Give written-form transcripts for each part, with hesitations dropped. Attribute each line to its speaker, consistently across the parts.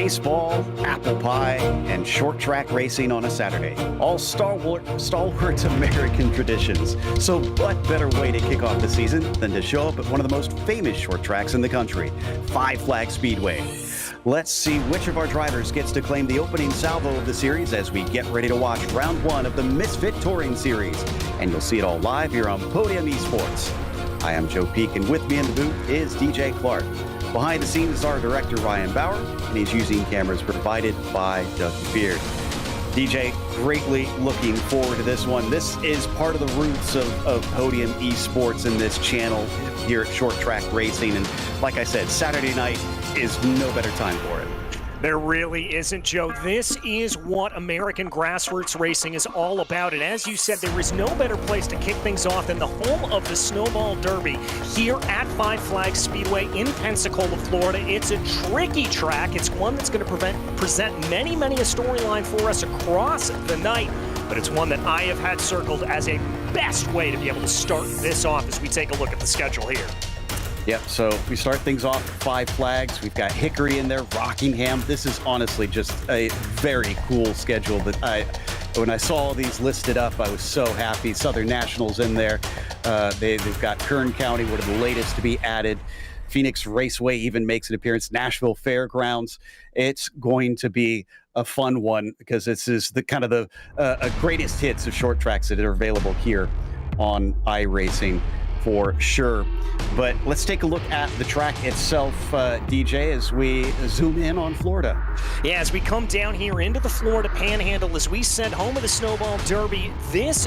Speaker 1: Baseball, apple pie, and short track racing on a Saturday. All stalwart American traditions. So what better way to kick off the season than to show up at one of the most famous short tracks in the country, Five Flags Speedway. Let's see which of our drivers gets to claim the opening salvo of the series as we get ready to watch round one of the Misfit Touring Series. And you'll see it all live here on Podium Esports. I am Joe Peak, and with me in the booth is DJ Clark. Behind the scenes is our director, Ryan Bauer, and he's using cameras provided by Doug Beard. DJ, greatly looking forward to this one. This is part of the roots of Podium Esports in this channel here at Short Track Racing. And like I said, Saturday night is no better time for it.
Speaker 2: There really isn't, Joe. This is what American grassroots racing is all about. And as you said, there is no better place to kick things off than the home of the Snowball Derby here at Five Flags Speedway in Pensacola, Florida. It's a tricky track. It's one that's going to present many a storyline for us across the night. But it's one that I have had circled as a best way to be able to start this off as we take a look at the schedule here.
Speaker 1: Yep, so we start things off with Five Flags. We've got Hickory in there, Rockingham. This is honestly just a very cool schedule that when I saw all these listed up, I was so happy. Southern Nationals in there. They've got Kern County, one of the latest to be added. Phoenix Raceway even makes an appearance. Nashville Fairgrounds. It's going to be a fun one because this is the kind of the greatest hits of short tracks that are available here on iRacing for sure. But let's take a look at the track itself, DJ, as we zoom in on Florida.
Speaker 2: Yeah, as we come down here into the Florida Panhandle, as we said, home of the Snowball Derby, this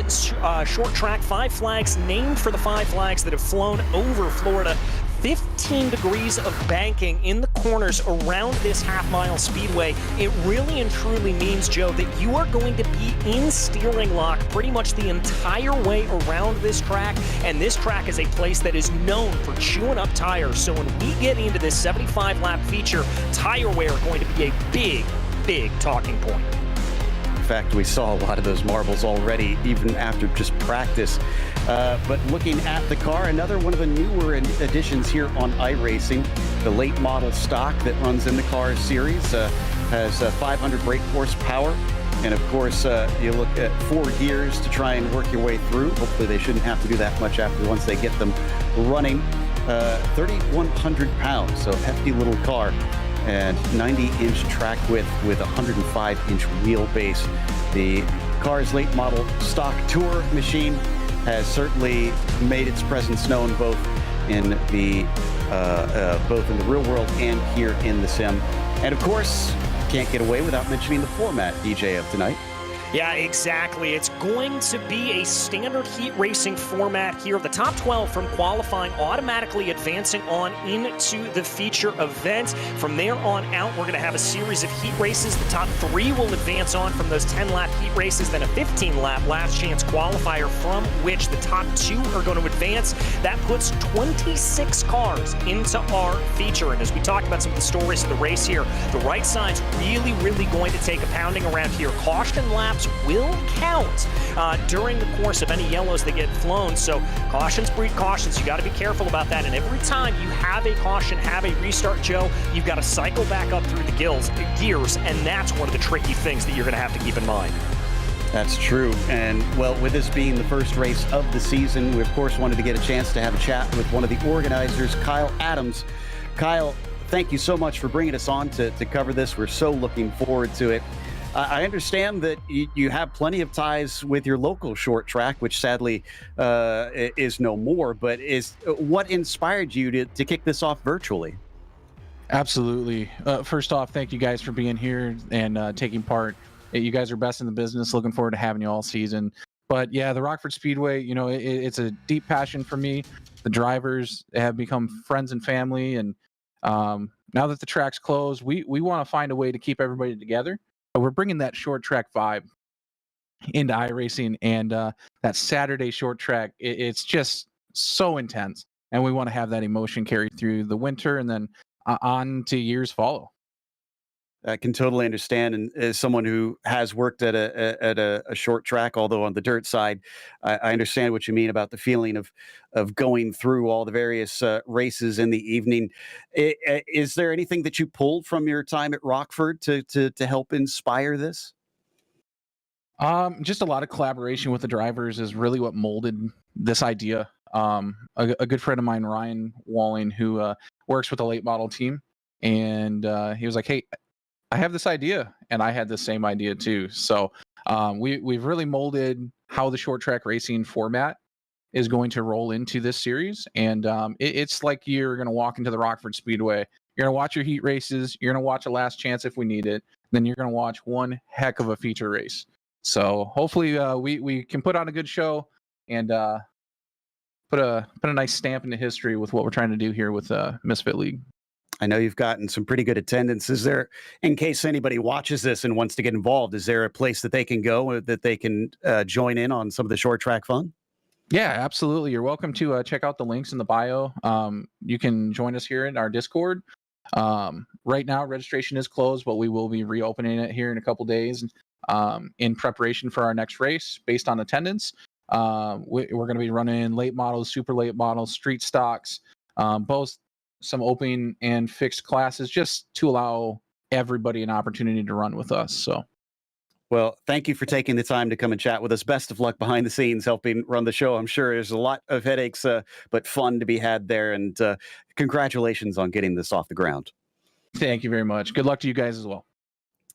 Speaker 2: short track, Five Flags, named for the Five Flags that have flown over Florida. 15 degrees of banking in the corners around this half-mile speedway. It really and truly means, Joe, that you are going to be in steering lock pretty much the entire way around this track, and this track is a place that is known for chewing up tires. So when we get into this 75-lap feature, tire wear going to be a big talking point.
Speaker 1: In fact, we saw a lot of those marbles already, even after just practice. But looking at the car, another one of the newer additions here on iRacing, the late model stock that runs in the car series, has 500 brake horsepower. And of course, you look at 4 gears to try and work your way through. Hopefully they shouldn't have to do that much after once they get them running. 3,100 pounds, so hefty little car. And 90-inch track width with 105-inch wheelbase. The car's late model stock tour machine has certainly made its presence known both in the real world and here in the sim. And of course, can't get away without mentioning the format, DJ, of tonight.
Speaker 2: Yeah, exactly. It's going to be a standard heat racing format here. The top 12 from qualifying automatically advancing on into the feature event. From there on out, we're going to have a series of heat races. The top 3 will advance on from those 10-lap heat races, then a 15-lap last chance qualifier from which the top 2 are going to advance. That puts 26 cars into our feature. And as we talked about some of the stories of the race here, the right side's really going to take a pounding around here. Caution laps will count during the course of any yellows that get flown. So cautions breed cautions. You got to be careful about that. And every time you have a caution, have a restart, Joe, you've got to cycle back up through the gears. And that's one of the tricky things that you're going to have to keep in mind.
Speaker 1: That's true. And, well, with this being the first race of the season, we, of course, wanted to get a chance to have a chat with one of the organizers, Kyle Adams. Kyle, thank you so much for bringing us on to cover this. We're so looking forward to it. I understand that you have plenty of ties with your local short track, which sadly is no more, but what inspired you to kick this off virtually?
Speaker 3: Absolutely. First off, thank you guys for being here and taking part. You guys are best in the business. Looking forward to having you all season. But yeah, the Rockford Speedway, you know, it's a deep passion for me. The drivers have become friends and family. And now that the track's closed, we want to find a way to keep everybody together. We're bringing that short track vibe into iRacing, and that Saturday short track, it's just so intense. And we want to have that emotion carry through the winter and then on to years follow.
Speaker 1: I can totally understand, and as someone who has worked at a short track, although on the dirt side, I understand what you mean about the feeling of going through all the various races in the evening. Is there anything that you pulled from your time at Rockford to help inspire this?
Speaker 3: Just a lot of collaboration with the drivers is really what molded this idea. A good friend of mine, Ryan Walling, who works with the late model team, and he was like, "Hey, I have this idea," and I had the same idea too. So we've really molded how the short track racing format is going to roll into this series, and it's like you're going to walk into the Rockford Speedway. You're going to watch your heat races. You're going to watch a last chance if we need it. Then you're going to watch one heck of a feature race. So hopefully we can put on a good show and put a nice stamp into history with what we're trying to do here with Misfit League.
Speaker 1: I know you've gotten some pretty good attendance. Is there, in case anybody watches this and wants to get involved, is there a place that they can go that they can join in on some of the short track fun?
Speaker 3: Yeah, absolutely. You're welcome to check out the links in the bio. You can join us here in our Discord. Right now, registration is closed, but we will be reopening it here in a couple days in preparation for our next race based on attendance. We're going to be running late models, super late models, street stocks, both some open and fixed classes, just to allow everybody an opportunity to run with us. So,
Speaker 1: well, thank you for taking the time to come and chat with us. Best of luck behind the scenes helping run the show. I'm sure there's a lot of headaches, but fun to be had there. And congratulations on getting this off the ground.
Speaker 3: Thank you very much. Good luck to you guys as well.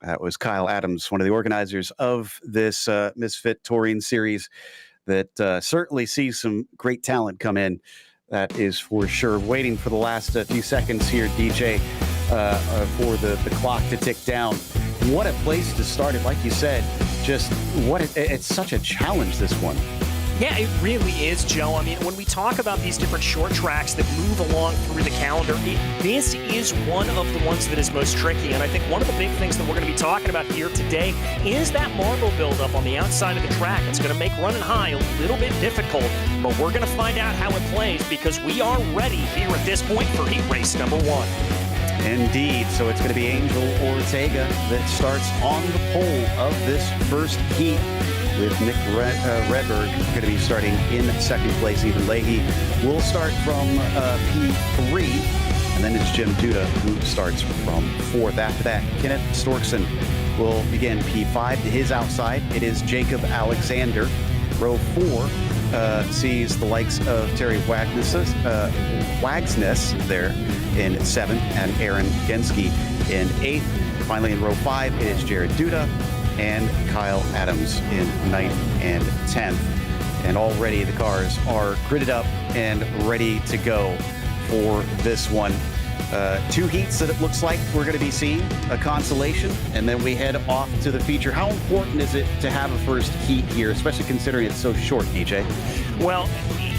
Speaker 1: That was Kyle Adams, one of the organizers of this Misfit Touring Series that certainly sees some great talent come in. That is for sure. Waiting for the last few seconds here, DJ, for the clock to tick down. What a place to start it. Like you said, just it's such a challenge, this one.
Speaker 2: Yeah, it really is, Joe. I mean, when we talk about these different short tracks that move along through the calendar, this is one of the ones that is most tricky. And I think one of the big things that we're going to be talking about here today is that marble buildup on the outside of the track. It's going to make running high a little bit difficult, but we're going to find out how it plays because we are ready here at this point for heat race number 1.
Speaker 1: Indeed. So it's going to be Angel Ortega that starts on the pole of this first heat, with Nick Redberg going to be starting in second place. Ethan Leahy will start from P3, and then it's Jim Duda who starts from 4th. After that, Kenneth Storkson will begin P5. To his outside, it is Jacob Alexander. Row 4 sees the likes of Terry Wagsness there in 7th, and Aaron Genske in 8th. Finally, in row 5, it is Jared Duda and Kyle Adams in 9th and 10th. And already the cars are gridded up and ready to go for this one. 2 heats that it looks like we're going to be seeing, a consolation, and then we head off to the feature. How important is it to have a first heat here, especially considering it's so short, DJ?
Speaker 2: Well,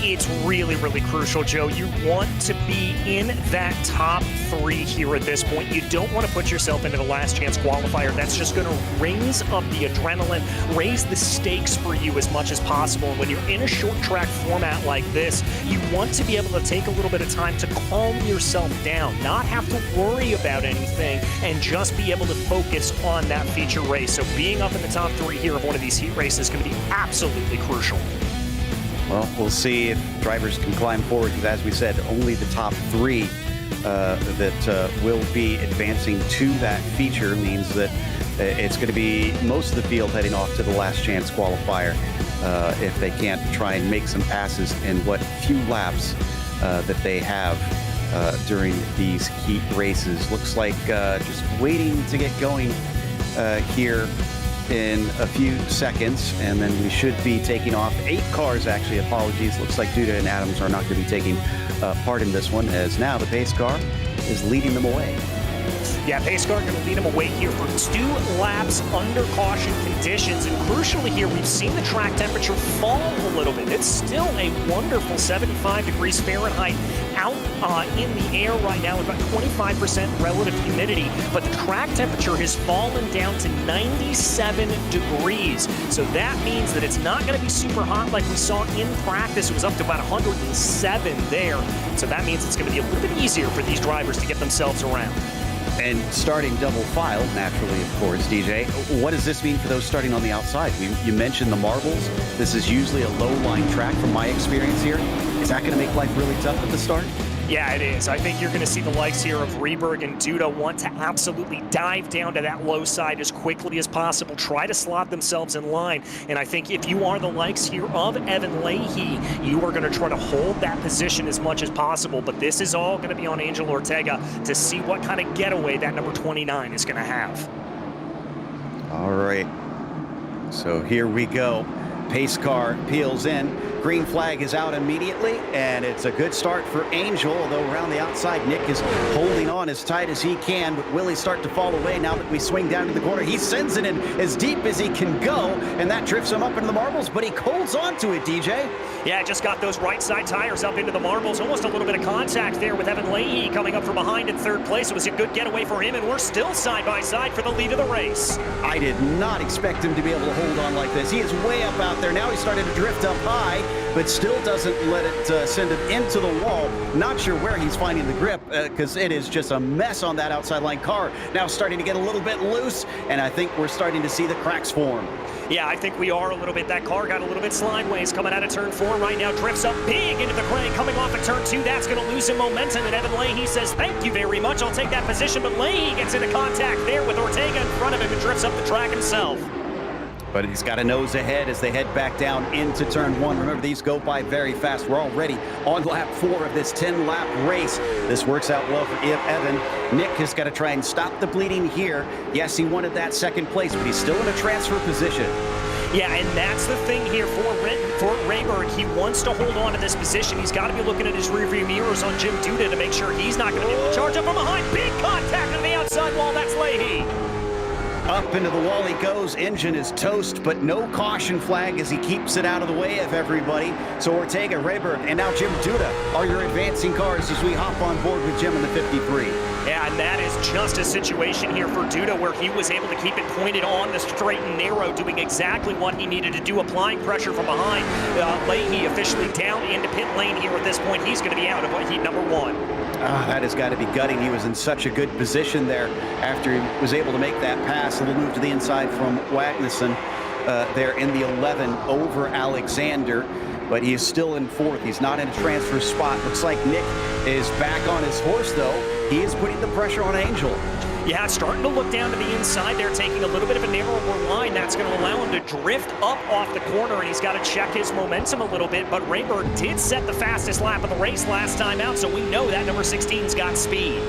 Speaker 2: it's really, really crucial, Joe. You want to be in that top 3 here at this point. You don't want to put yourself into the last chance qualifier. That's just going to raise up the adrenaline, raise the stakes for you as much as possible. And when you're in a short track format like this, you want to be able to take a little bit of time to calm yourself down, not have to worry about anything, and just be able to focus on that feature race. So being up in the top 3 here of one of these heat races is going to be absolutely crucial.
Speaker 1: Well, we'll see if drivers can climb forward, because as we said, only the top 3 that will be advancing to that feature means that it's going to be most of the field heading off to the last chance qualifier if they can't try and make some passes in what few laps that they have during these heat races. Looks like just waiting to get going here in a few seconds, and then we should be taking off 8 cars, actually. Apologies. Looks like Duda and Adams are not going to be taking part in this one, as now the pace car is leading them away.
Speaker 2: Yeah, pace car going to lead him away here for 2 laps under caution conditions. And crucially here, we've seen the track temperature fall a little bit. It's still a wonderful 75 degrees Fahrenheit out in the air right now with about 25% relative humidity. But the track temperature has fallen down to 97 degrees. So that means that it's not going to be super hot like we saw in practice. It was up to about 107 there. So that means it's going to be a little bit easier for these drivers to get themselves around.
Speaker 1: And starting double file, naturally, of course, DJ. What does this mean for those starting on the outside? You mentioned the marbles. This is usually a low-line track from my experience here. Is that going to make life really tough at the start?
Speaker 2: Yeah, it is. I think you're going to see the likes here of Rehberg and Duda want to absolutely dive down to that low side as quickly as possible, try to slot themselves in line. And I think if you are the likes here of Evan Leahy, you are going to try to hold that position as much as possible. But this is all going to be on Angel Ortega to see what kind of getaway that number 29 is going to have.
Speaker 1: All right. So here we go. Pace car peels in. Green flag is out immediately, and it's a good start for Angel, although around the outside, Nick is holding on as tight as he can, but will he start to fall away now that we swing down to the corner? He sends it in as deep as he can go, and that drifts him up into the marbles, but he holds on to it, DJ.
Speaker 2: Yeah, just got those right side tires up into the marbles. Almost a little bit of contact there with Evan Leahy coming up from behind in third place. It was a good getaway for him, and we're still side by side for the lead of the race.
Speaker 1: I did not expect him to be able to hold on like this. He is way up out there. Now he's starting to drift up high, but still doesn't let it send him into the wall. Not sure where he's finding the grip, because it is just a mess on that outside line car. Now starting to get a little bit loose, and I think we're starting to see the cracks form.
Speaker 2: Yeah, I think we are a little bit. That car got a little bit slideways coming out of turn 4 right now. Drifts up big into the crane coming off of turn 2. That's going to lose some momentum. And Evan Leahy says, thank you very much. I'll take that position. But Leahy gets into contact there with Ortega in front of him and drifts up the track himself.
Speaker 1: But he's got a nose ahead as they head back down into turn 1. Remember, these go by very fast. We're already on lap 4 of this 10-lap race. This works out well for Evan. Nick has got to try and stop the bleeding here. Yes, he wanted that second place, but he's still in a transfer position.
Speaker 2: Yeah, and that's the thing here for Rehberg. He wants to hold on to this position. He's got to be looking at his rearview mirrors on Jim Duda to make sure he's not going to be able to charge up from behind. Big contact on the outside wall. That's Leahy.
Speaker 1: Up into the wall he goes. Engine is toast, but no caution flag as he keeps it out of the way of everybody. So Ortega, Rehberg, and now Jim Duda are your advancing cars as we hop on board with Jim in the 53.
Speaker 2: Yeah, and that is just a situation here for Duda where he was able to keep it pointed on the straight and narrow, doing exactly what he needed to do, applying pressure from behind. Leahy officially down into pit lane here at this point. He's going to be out of heat number 1.
Speaker 1: That has got to be gutting. He was in such a good position there after he was able to make that pass. A little move to the inside from Wagnussen there in the 11 over Alexander, but he is still in 4th. He's not in a transfer spot. Looks like Nick is back on his horse, though. He is putting the pressure on Angel.
Speaker 2: Yeah, starting to look down to the inside there, taking a little bit of a narrower line. That's going to allow him to drift up off the corner, and he's got to check his momentum a little bit. But Rehberg did set the fastest lap of the race last time out, so we know that number 16's got speed.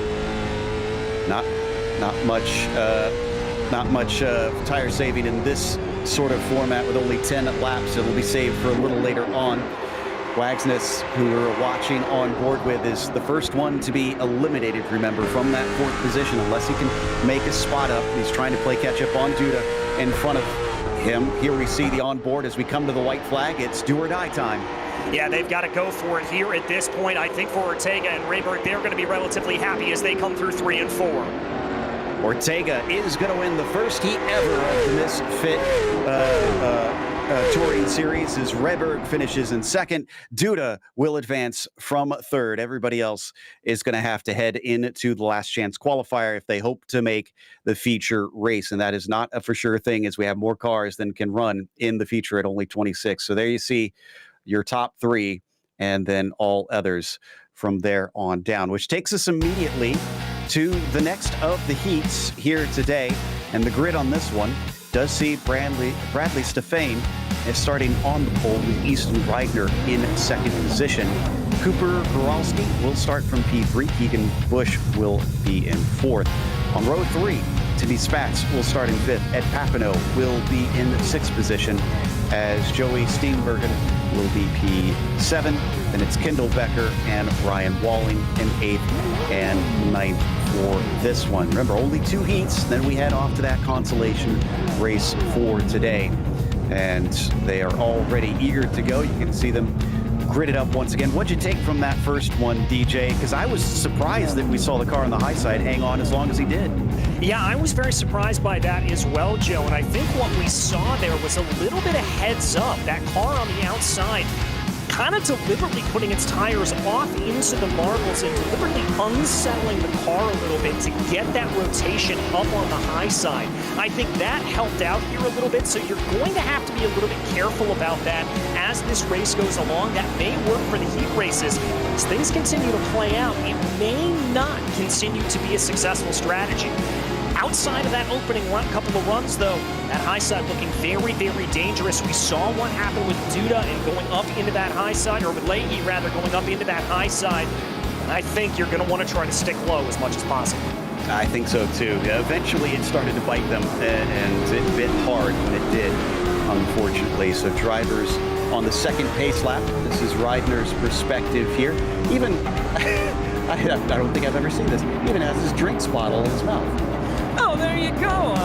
Speaker 1: Not much tire saving in this sort of format with only 10 laps. It'll be saved for a little later on. Wagsness, who we're watching on board with, is the first one to be eliminated, remember, from that 4th position, unless he can make a spot up. He's trying to play catch-up on Duda in front of him. Here we see the onboard as we come to the white flag. It's do or die time.
Speaker 2: Yeah, they've got to go for it here at this point. I think for Ortega and Rehberg, they're going to be relatively happy as they come through 3 and 4.
Speaker 1: Ortega is going to win the first heat ever of the Misfit Touring Series as Rehberg finishes in 2nd. Duda will advance from 3rd. Everybody else is going to have to head into the last chance qualifier if they hope to make the feature race. And that is not a for sure thing, as we have more cars than can run in the feature at only 26. So there you see your top 3 and then all others from there on down, which takes us immediately to the next of the heats here today. And the grid on this one does see Bradley Stefane is starting on the pole with Easton Reidner in 2nd position. Cooper Goralski will start from P3. Keegan Busch will be in 4th. On row 3, Timmy Spatz will start in 5th. Ed Papineau will be in 6th position as Joey Steenbergen will be P7. Then it's Kendall Becker and Ryan Walling in 8th and 9th for this one. Remember, only 2 heats, then we head off to that consolation race for today. And they are already eager to go. You can see them gridded up once again. What'd you take from that first one, DJ? Because I was surprised that we saw the car on the high side hang on as long as he did.
Speaker 2: Yeah, I was very surprised by that as well, Joe. And I think what we saw there was a little bit of heads up. That car on the outside kind of deliberately putting its tires off into the marbles and deliberately unsettling the car a little bit to get that rotation up on the high side. I think that helped out here a little bit, so you're going to have to be a little bit careful about that as this race goes along. That may work for the heat races. As things continue to play out, it may not continue to be a successful strategy. Outside of that opening couple of runs, though, that high side looking very, very dangerous. We saw what happened with Duda and going up into that high side, or with Leahy, rather, going up into that high side. And I think you're going to want to try to stick low as much as possible.
Speaker 1: I think so, too. Eventually, it started to bite them, and it bit hard when it did, unfortunately. So drivers on the second pace lap. This is Reidner's perspective here. Even, I don't think I've ever seen this, even has his drinks bottle in his mouth.
Speaker 2: Oh, there you go.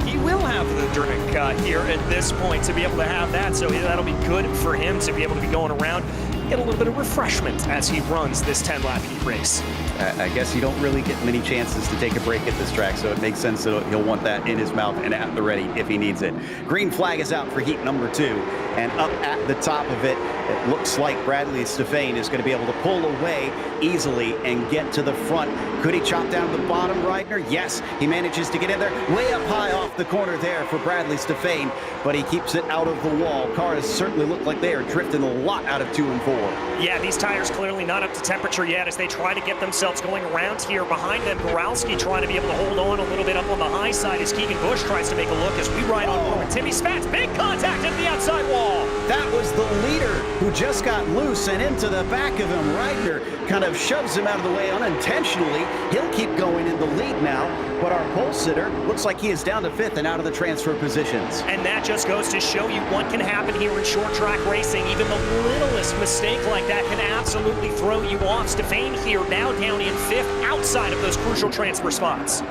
Speaker 2: He will have the drink here at this point to be able to have that, so that'll be good for him to be able to be going around, get a little bit of refreshment as he runs this 10-lap heat race.
Speaker 1: I guess you don't really get many chances to take a break at this track, so it makes sense that he'll want that in his mouth and at the ready if he needs it. Green flag is out for heat number 2, and up at the top of it, it looks like Bradley Stefane is going to be able to pull away easily and get to the front. Could he chop down the bottom, Reidner? Yes, he manages to get in there, way up high off the corner there for Bradley Stefane, but he keeps it out of the wall. Cars certainly look like they are drifting a lot out of 2 and 4.
Speaker 2: Yeah, these tires clearly not up to temperature yet as they try to get themselves going around here. Behind them, Goralski trying to be able to hold on a little bit up on the high side as Keegan Busch tries to make a look as we ride on forward. Timmy Spats, big contact at the outside wall.
Speaker 1: That was the leader who just got loose and into the back of him. Reidner kind of shoves him out of the way unintentionally. He'll keep going in the lead now, but our pole sitter looks like he is down to 5th and out of the transfer positions.
Speaker 2: And that just goes to show you what can happen here in short track racing. Even the littlest mistake like that can absolutely throw you off. Stefane here now down in 5th outside of those crucial transfer spots.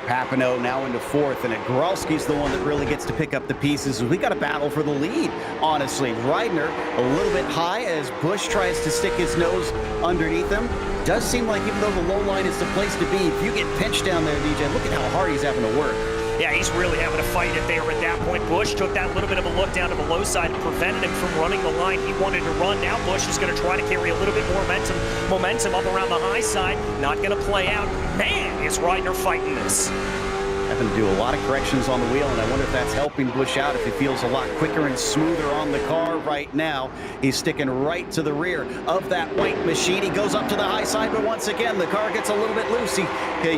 Speaker 1: Papineau now into 4th, and Goralski's the one that really gets to pick up the pieces. We got a battle for the lead, honestly. Reidner a little bit high as Busch tries to stick his nose underneath him. Does seem like even though the low line is the place to be, if you get pinched down there, DJ, look at how hard he's having to work.
Speaker 2: Yeah, he's really having to fight it there at that point. Busch took that little bit of a look down to the low side and prevented him from running the line he wanted to run. Now Busch is going to try to carry a little bit more momentum up around the high side. Not going to play out. Man, is Reidner fighting this.
Speaker 1: Having to do a lot of corrections on the wheel, and I wonder if that's helping Busch out, if he feels a lot quicker and smoother on the car right now. He's sticking right to the rear of that white machine. He goes up to the high side, but once again, the car gets a little bit loose. He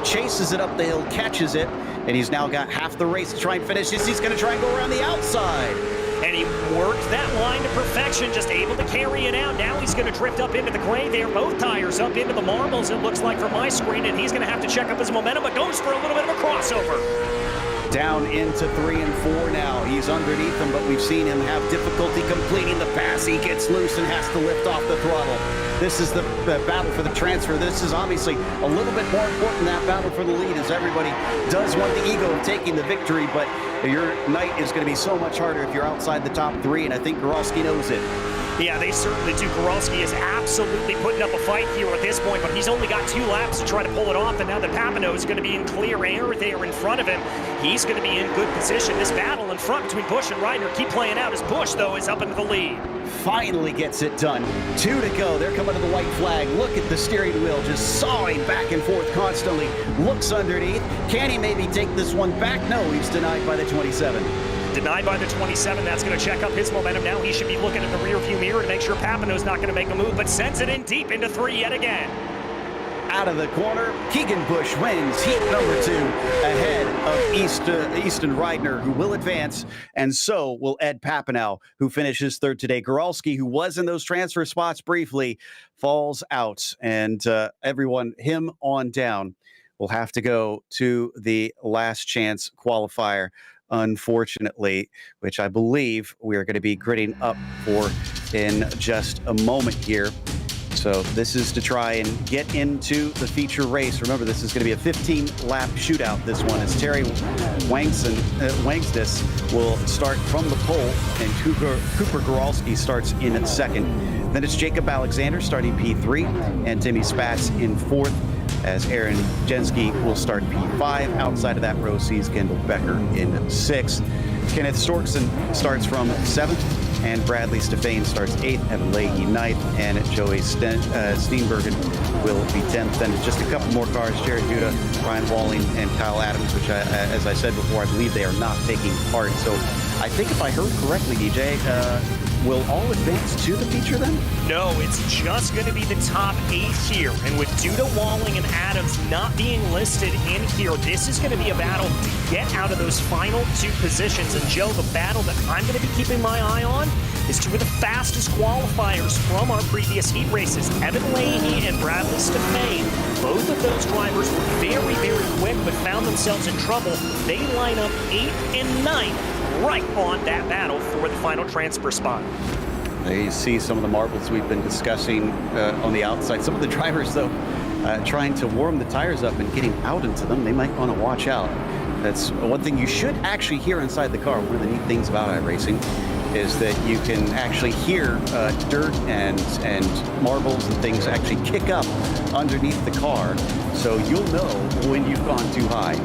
Speaker 1: chases it up the hill, catches it, and he's now got half the race to try and finish this. He's going to try and go around the outside.
Speaker 2: And he worked that line to perfection, just able to carry it out. Now he's going to drift up into the gray there. Both tires up into the marbles, it looks like from my screen, and he's going to have to check up his momentum, but goes for a little bit of a crossover.
Speaker 1: Down into 3 and 4 now. He's underneath them, but we've seen him have difficulty completing the pass. He gets loose and has to lift off the throttle. This is the battle for the transfer. This is obviously a little bit more important than that battle for the lead, as everybody does want the ego of taking the victory, but your night is going to be so much harder if you're outside the top 3, and I think Goralski knows it.
Speaker 2: Yeah, they certainly do. Goralski is absolutely putting up a fight here at this point, but he's only got 2 laps to try to pull it off, and now that Papineau is going to be in clear air there in front of him, he's going to be in good position. This battle in front between Busch and Reidner keep playing out as Busch, though, is up into the lead.
Speaker 1: Finally gets it done. 2 to go. They're coming to the white flag. Look at the steering wheel just sawing back and forth constantly. Looks underneath. Can he maybe take this one back? No, he's denied by the 27.
Speaker 2: Denied by the 27. That's going to check up his momentum. Now he should be looking at the rearview mirror to make sure Papineau's not going to make a move, but sends it in deep into 3 yet again.
Speaker 1: Out of the corner, Keegan Busch wins heat number 2 ahead of Easton Reidner, who will advance, and so will Ed Papineau, who finishes 3rd today. Goralski, who was in those transfer spots briefly, falls out, and everyone, him on down, will have to go to the last chance qualifier, unfortunately, which I believe we are going to be gritting up for in just a moment here. So this is to try and get into the feature race. Remember, this is going to be a 15-lap shootout, this one, as Terry Wangsness will start from the pole, and Cooper Goralski starts in 2nd. Then it's Jacob Alexander starting P3, and Timmy Spats in 4th, as Aaron Jensky will start P5. Outside of that row sees Kendall Becker in 6th. Kenneth Storkson starts from 7th. and Bradley Stefane starts 8th, Evan Leahy 9th, and Joey Steenbergen will be 10th. And just a couple more cars, Jared Duda, Ryan Walling, and Kyle Adams, which, as I said before, I believe they are not taking part. So I think if I heard correctly, DJ, will all advance to the feature then?
Speaker 2: No, it's just going to be the top 8 here. And with Duda, Walling, and Adams not being listed in here, this is going to be a battle to get out of those final 2 positions. And Joe, the battle that I'm going to be keeping my eye on is 2 of the fastest qualifiers from our previous heat races. Evan Leahy and Bradley Stefane. Both of those drivers were very, very quick, but found themselves in trouble. They line up 8th and 9th. Right on that battle for the final transfer spot.
Speaker 1: There you see some of the marbles we've been discussing on the outside. Some of the drivers, though, trying to warm the tires up and getting out into them. They might want to watch out. That's one thing you should actually hear inside the car. One of the neat things about iRacing is that you can actually hear dirt and marbles and things actually kick up underneath the car. So you'll know when you've gone too high.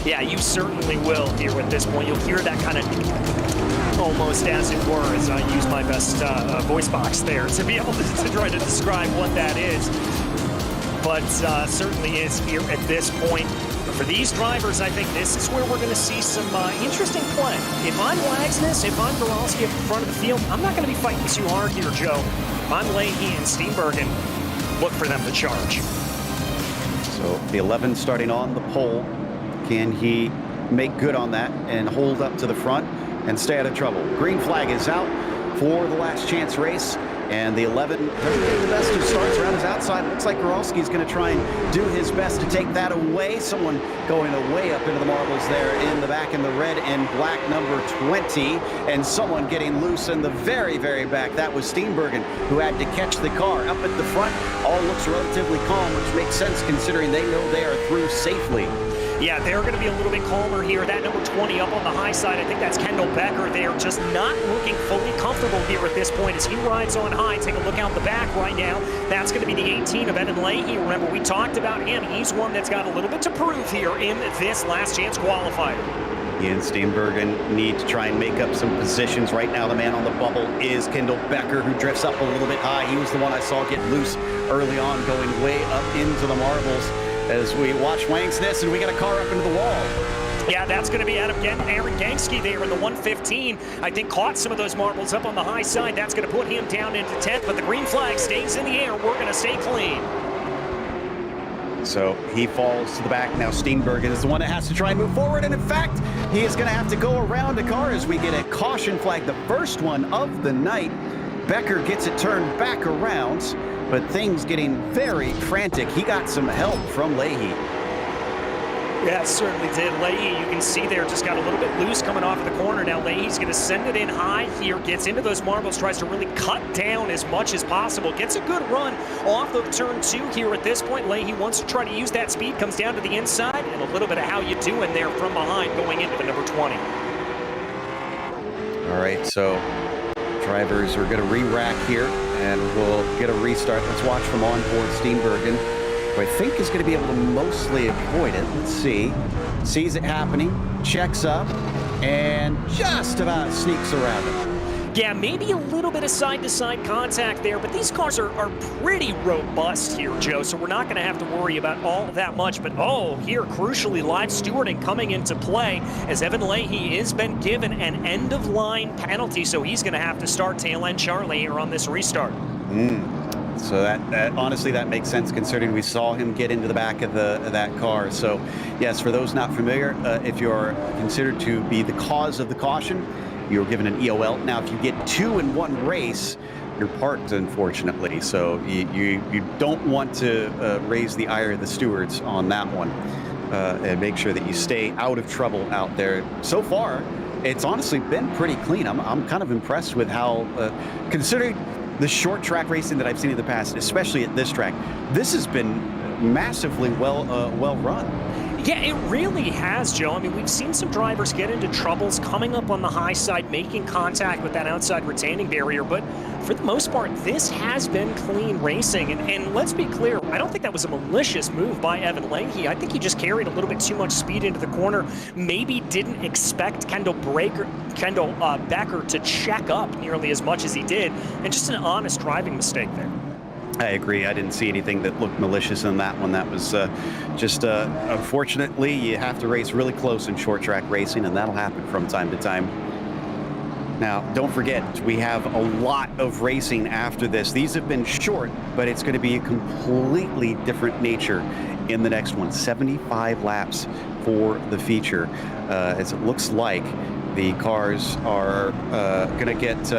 Speaker 2: Yeah, you certainly will here at this point. You'll hear that kind of almost as it were, as I use my best voice box there to be able to try to describe what that is. But certainly is here at this point. But for these drivers, I think this is where we're going to see some interesting play. If I'm Lagsness, if I'm Goralski at the front of the field, I'm not going to be fighting too hard here, Joe. If I'm Leahy and Steenbergen, look for them to charge.
Speaker 1: So the 11 starting on the pole. Can he make good on that and hold up to the front and stay out of trouble? Green flag is out for the last chance race, and the 11 doesn't get the best who starts around his outside. Looks like Goralski's going to try and do his best to take that away. Someone going way up into the marbles there in the back in the red and black number 20, and someone getting loose in the very, very back. That was Steenbergen, who had to catch the car. Up at the front, all looks relatively calm, which makes sense considering they know they are through safely.
Speaker 2: Yeah, they're going to be a little bit calmer here. That number 20 up on the high side, I think that's Kendall Becker there, just not looking fully comfortable here at this point as he rides on high. Take a look out the back right now. That's going to be the 18 of Evan Leahy. Remember, we talked about him. He's one that's got a little bit to prove here in this last chance qualifier.
Speaker 1: He and Steenbergen need to try and make up some positions. Right now, the man on the bubble is Kendall Becker, who drifts up a little bit high. He was the one I saw get loose early on, going way up into the marbles. As we watch Langsness, and we got a car up into the wall.
Speaker 2: Yeah, that's going to be Aaron Gangsky there in the 115. I think caught some of those marbles up on the high side. That's going to put him down into 10th, but the green flag stays in the air. We're going to stay clean.
Speaker 1: So he falls to the back. Now Steenbergen is the one that has to try and move forward, and in fact, he is going to have to go around the car as we get a caution flag, the first one of the night. Becker gets it turned back around, but things getting very frantic. He got some help from Leahy.
Speaker 2: Yeah, it certainly did. Leahy, you can see there, just got a little bit loose coming off the corner. Now Leahy's going to send it in high here, gets into those marbles, tries to really cut down as much as possible. Gets a good run off of turn 2 here at this point. Leahy wants to try to use that speed, comes down to the inside, and a little bit of how you doing there from behind going into the number 20.
Speaker 1: All right, so drivers are going to re-rack here, and we'll get a restart. Let's watch from onboard Steenbergen, who I think is going to be able to mostly avoid it. Let's see. Sees it happening, checks up, and just about sneaks around it.
Speaker 2: Yeah, maybe a little bit of side-to-side contact there, but these cars are pretty robust here, Joe, so we're not going to have to worry about all that much. But, here, crucially, live stewarding coming into play as Evan Leahy has been given an end-of-line penalty, so he's going to have to start tail-end Charlie here on this restart.
Speaker 1: So that honestly, that makes sense considering we saw him get into the back of that car. So, yes, for those not familiar, if you're considered to be the cause of the caution, you're given an EOL. Now, if you get 2 in one race, you're parked, unfortunately. So you don't want to raise the ire of the stewards on that one, and make sure that you stay out of trouble out there. So far, it's honestly been pretty clean. I'm kind of impressed with how, considering the short track racing that I've seen in the past, especially at this track, this has been massively well run.
Speaker 2: Yeah, it really has, Joe. I mean, we've seen some drivers get into troubles coming up on the high side, making contact with that outside retaining barrier, but for the most part, this has been clean racing. And let's be clear, I don't think that was a malicious move by Evan Leahy. I think he just carried a little bit too much speed into the corner, maybe didn't expect Kendall Becker to check up nearly as much as he did, and just an honest driving mistake there.
Speaker 1: I agree. I didn't see anything that looked malicious in that one. That was unfortunately, you have to race really close in short track racing, and that'll happen from time to time. Now, don't forget, we have a lot of racing after this. These have been short, but it's going to be a completely different nature in the next one. 75 laps for the feature, as it looks like the cars are going to get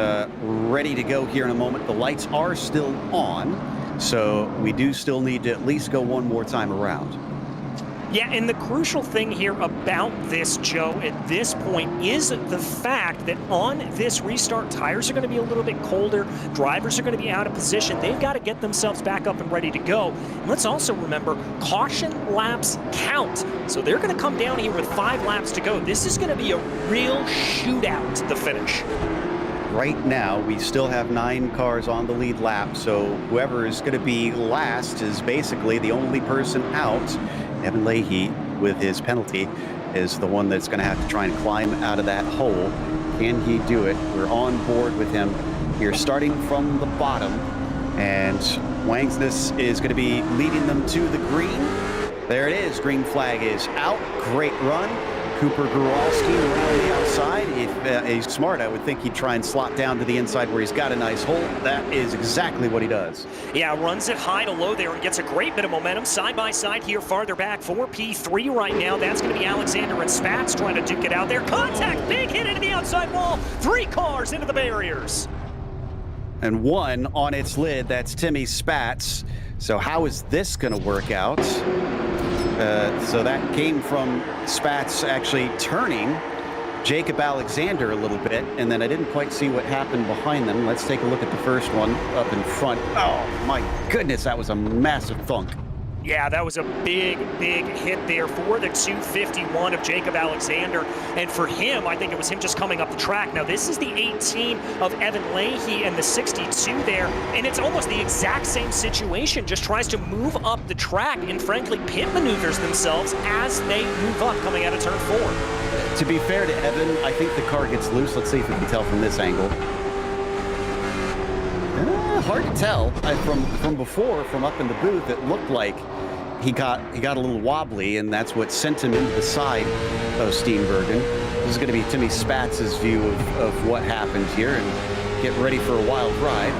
Speaker 1: ready to go here in a moment. The lights are still on, so we do still need to at least go one more time around.
Speaker 2: Yeah, and the crucial thing here about this, Joe, at this point is the fact that on this restart, tires are going to be a little bit colder, drivers are going to be out of position. They've got to get themselves back up and ready to go. And let's also remember, caution laps count. So they're going to come down here with 5 laps to go. This is going to be a real shootout to the finish.
Speaker 1: Right now, we still have 9 cars on the lead lap, so whoever is going to be last is basically the only person out. Evan Leahy, with his penalty, is the one that's going to have to try and climb out of that hole. Can he do it? We're on board with him here, starting from the bottom, and Wangsness is going to be leading them to the green. There it is. Green flag is out. Great run. Cooper Guralski around the outside. If he's smart, I would think he'd try and slot down to the inside where he's got a nice hole. That is exactly what he does. Yeah,
Speaker 2: runs it high to low there and gets a great bit of momentum. Side by side here, farther back for P3 right now. That's going to be Alexander and Spats trying to duke it out there. Contact, big hit into the outside wall. 3 cars into the barriers.
Speaker 1: And 1 on its lid, that's Timmy Spats. So how is this going to work out? So that came from Spats actually turning Jacob Alexander a little bit, and then I didn't quite see what happened behind them. Let's take a look at the first one up in front. Oh my goodness, that was a massive thunk.
Speaker 2: Yeah, that was a big hit there for the 251 of Jacob Alexander. And for him, I think it was him just coming up the track. Now, this is the 18 of Evan Leahy and the 62 there. And it's almost the exact same situation. Just tries to move up the track and, frankly, pit maneuvers themselves as they move up coming out of turn 4.
Speaker 1: To be fair to Evan, I think the car gets loose. Let's see if we can tell from this angle. Hard to tell. From before, from up in the booth, it looked like he got a little wobbly, and that's what sent him into the side of Steenbergen. This is going to be Timmy Spats' view of what happened here, and get ready for a wild ride.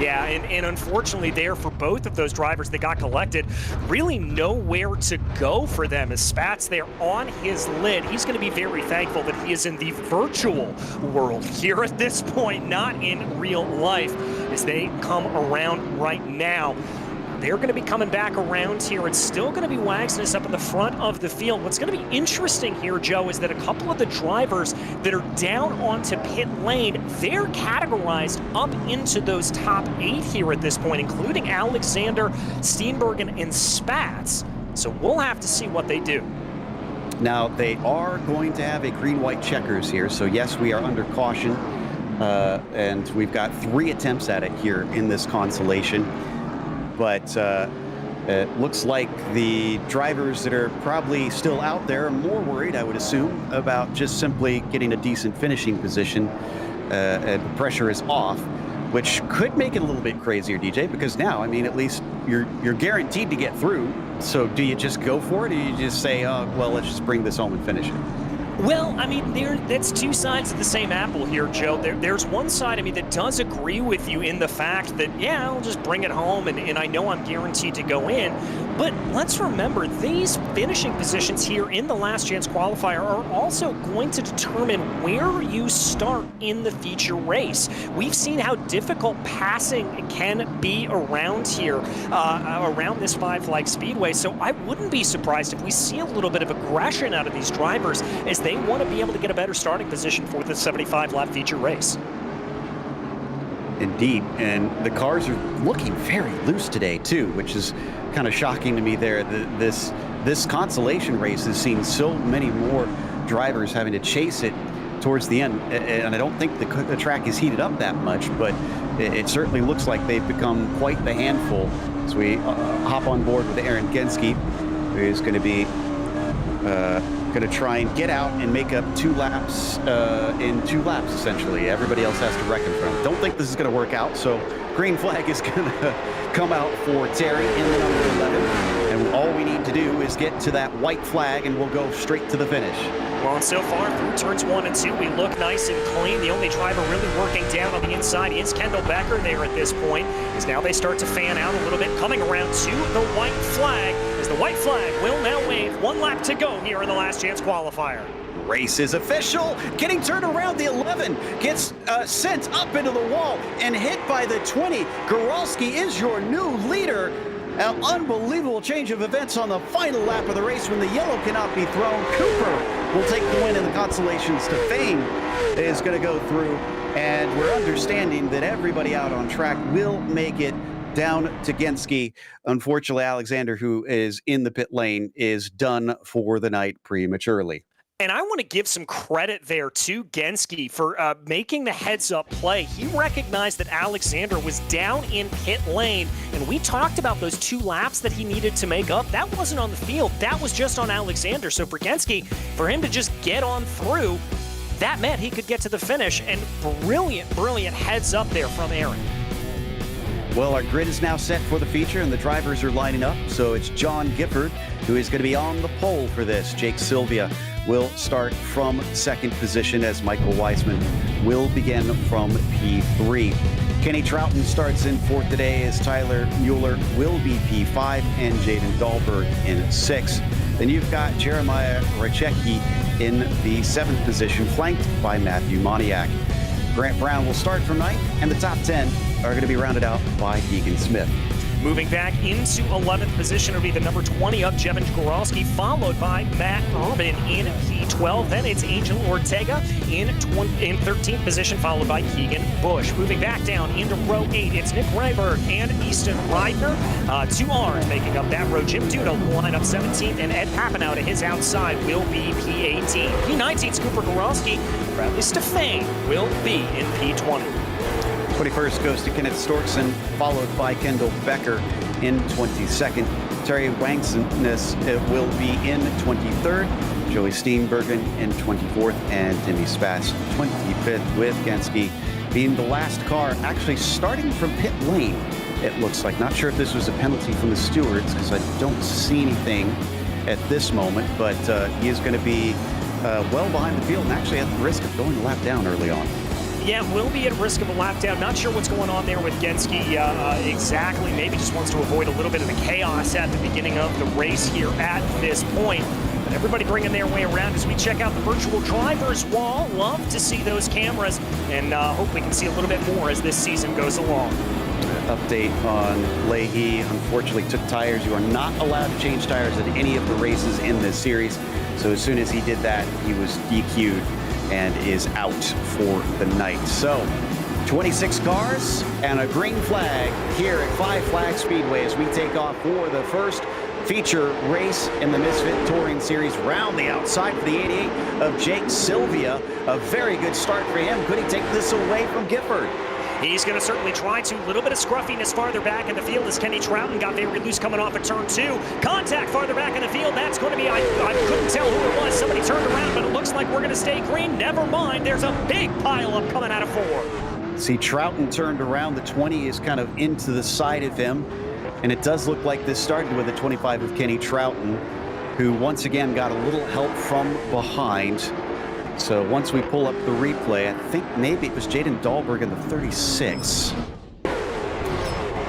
Speaker 2: Yeah, and unfortunately there for both of those drivers that got collected, really nowhere to go for them as Spats there on his lid. He's going to be very thankful that he is in the virtual world here at this point, not in real life, as they come around right now. They're going to be coming back around here. It's still going to be Wagsness up in the front of the field. What's going to be interesting here, Joe, is that a couple of the drivers that are down onto pit lane, they're categorized up into those top 8 here at this point, including Alexander, Steenbergen, and Spats. So we'll have to see what they do.
Speaker 1: Now, they are going to have a green-white checkers here. So, yes, we are under caution. And we've got 3 attempts at it here in this consolation. But it looks like the drivers that are probably still out there are more worried, I would assume, about just simply getting a decent finishing position. And the pressure is off, which could make it a little bit crazier, DJ, because now, I mean, at least you're guaranteed to get through. So do you just go for it, or do you just say, oh, well, let's just bring this home and finish it?
Speaker 2: Well, I mean, that's 2 sides of the same apple here, Joe. There's one side, I mean, that does agree with you in the fact that, yeah, I'll just bring it home, and I know I'm guaranteed to go in. But let's remember, these finishing positions here in the last chance qualifier are also going to determine where you start in the feature race. We've seen how difficult passing can be around here, around this Five Flags Speedway. So I wouldn't be surprised if we see a little bit of aggression out of these drivers as they want to be able to get a better starting position for the 75-lap feature race.
Speaker 1: Indeed, and the cars are looking very loose today too, which is kind of shocking to me there. This consolation race has seen so many more drivers having to chase it towards the end, and I don't think the track is heated up that much, but it certainly looks like they've become quite the handful. So we hop on board with Aaron Genske, who is going to be going to try and get out and make up 2 laps in 2 laps, essentially. Everybody else has to reckon from. Don't think this is going to work out, so green flag is going to come out for Terry in the number 11. And all we need to do is get to that white flag, and we'll go straight to the finish.
Speaker 2: Well, and so far through turns 1 and 2, we look nice and clean. The only driver really working down on the inside is Kendall Becker there at this point, as now they start to fan out a little bit, coming around to the white flag, as the white flag will now wave. 1 lap to go here in the last chance qualifier.
Speaker 1: Race is official. Getting turned around, the 11 gets sent up into the wall and hit by the 20. Goralski is your new leader. An unbelievable change of events on the final lap of the race when the yellow cannot be thrown. Cooper will take the win in the consolations to fame is going to go through, and we're understanding that everybody out on track will make it down to Genske. Unfortunately, Alexander, who is in the pit lane, is done for the night prematurely.
Speaker 2: And I want to give some credit there to Genske for making the heads-up play. He recognized that Alexander was down in pit lane, and we talked about those 2 laps that he needed to make up. That wasn't on the field. That was just on Alexander. So for Genske, for him to just get on through, that meant he could get to the finish. And brilliant, brilliant heads-up there from Aaron.
Speaker 1: Well, our grid is now set for the feature, and the drivers are lining up. So it's John Gifford who is going to be on the pole for this. Jake Sylvia will start from 2nd position, as Michael Weisman will begin from P3. Kenny Troughton starts in 4th today, as Tyler Mueller will be P5 and Jaden Dahlberg in 6th. Then you've got Jeremiah Rachecki in the 7th position, flanked by Matthew Moniak. Grant Brown will start from 9th, and the top 10 are going to be rounded out by Keegan Smith.
Speaker 2: Moving back into 11th position will be the number 20 up, Jevin Goralski, followed by Matt Urban in P12. Then it's Angel Ortega in 13th position, followed by Keegan Bush. Moving back down into row 8, it's Nick Ryberg and Easton Reidner. 2 R's making up that row. Jim Duda will line up 17th, and Ed Papanow to his outside will be P18. P19's Cooper Goralski. Bradley Stefan will be in P20.
Speaker 1: 21st goes to Kenneth Storkson, followed by Kendall Becker in 22nd. Terry Wangsness will be in 23rd. Joey Steenbergen in 24th, and Timmy Spatz 25th, with Genske being the last car actually starting from pit lane. It looks like, not sure if this was a penalty from the stewards, because I don't see anything at this moment, but he is going to be well behind the field and actually at the risk of going a lap down early on.
Speaker 2: Yeah, will be at risk of a lap down. Not sure what's going on there with Genske exactly. Maybe just wants to avoid a little bit of the chaos at the beginning of the race here at this point. But everybody bringing their way around as we check out the virtual driver's wall. Love to see those cameras, and hope we can see a little bit more as this season goes along.
Speaker 1: Update on Leahy. Unfortunately took tires. You are not allowed to change tires at any of the races in this series. So as soon as he did that, he was DQ'd and is out for the night. So 26 cars and a green flag here at Five Flags Speedway as we take off for the first feature race in the Misfit Touring Series. Round the outside for the 88 of Jake Sylvia. A very good start for him. Could he take this away from Gifford?
Speaker 2: He's going to certainly try to. A little bit of scruffiness farther back in the field as Kenny Troughton got very loose coming off of turn 2. Contact farther back in the field. That's going to be, I couldn't tell who it was. Somebody turned around, but it looks like we're going to stay green. Never mind. There's a big pileup coming out of 4.
Speaker 1: See, Troughton turned around. The 20 is kind of into the side of him. And it does look like this started with a 25 of Kenny Troughton, who once again got a little help from behind. So once we pull up the replay, I think maybe it was Jaden Dahlberg in the 36.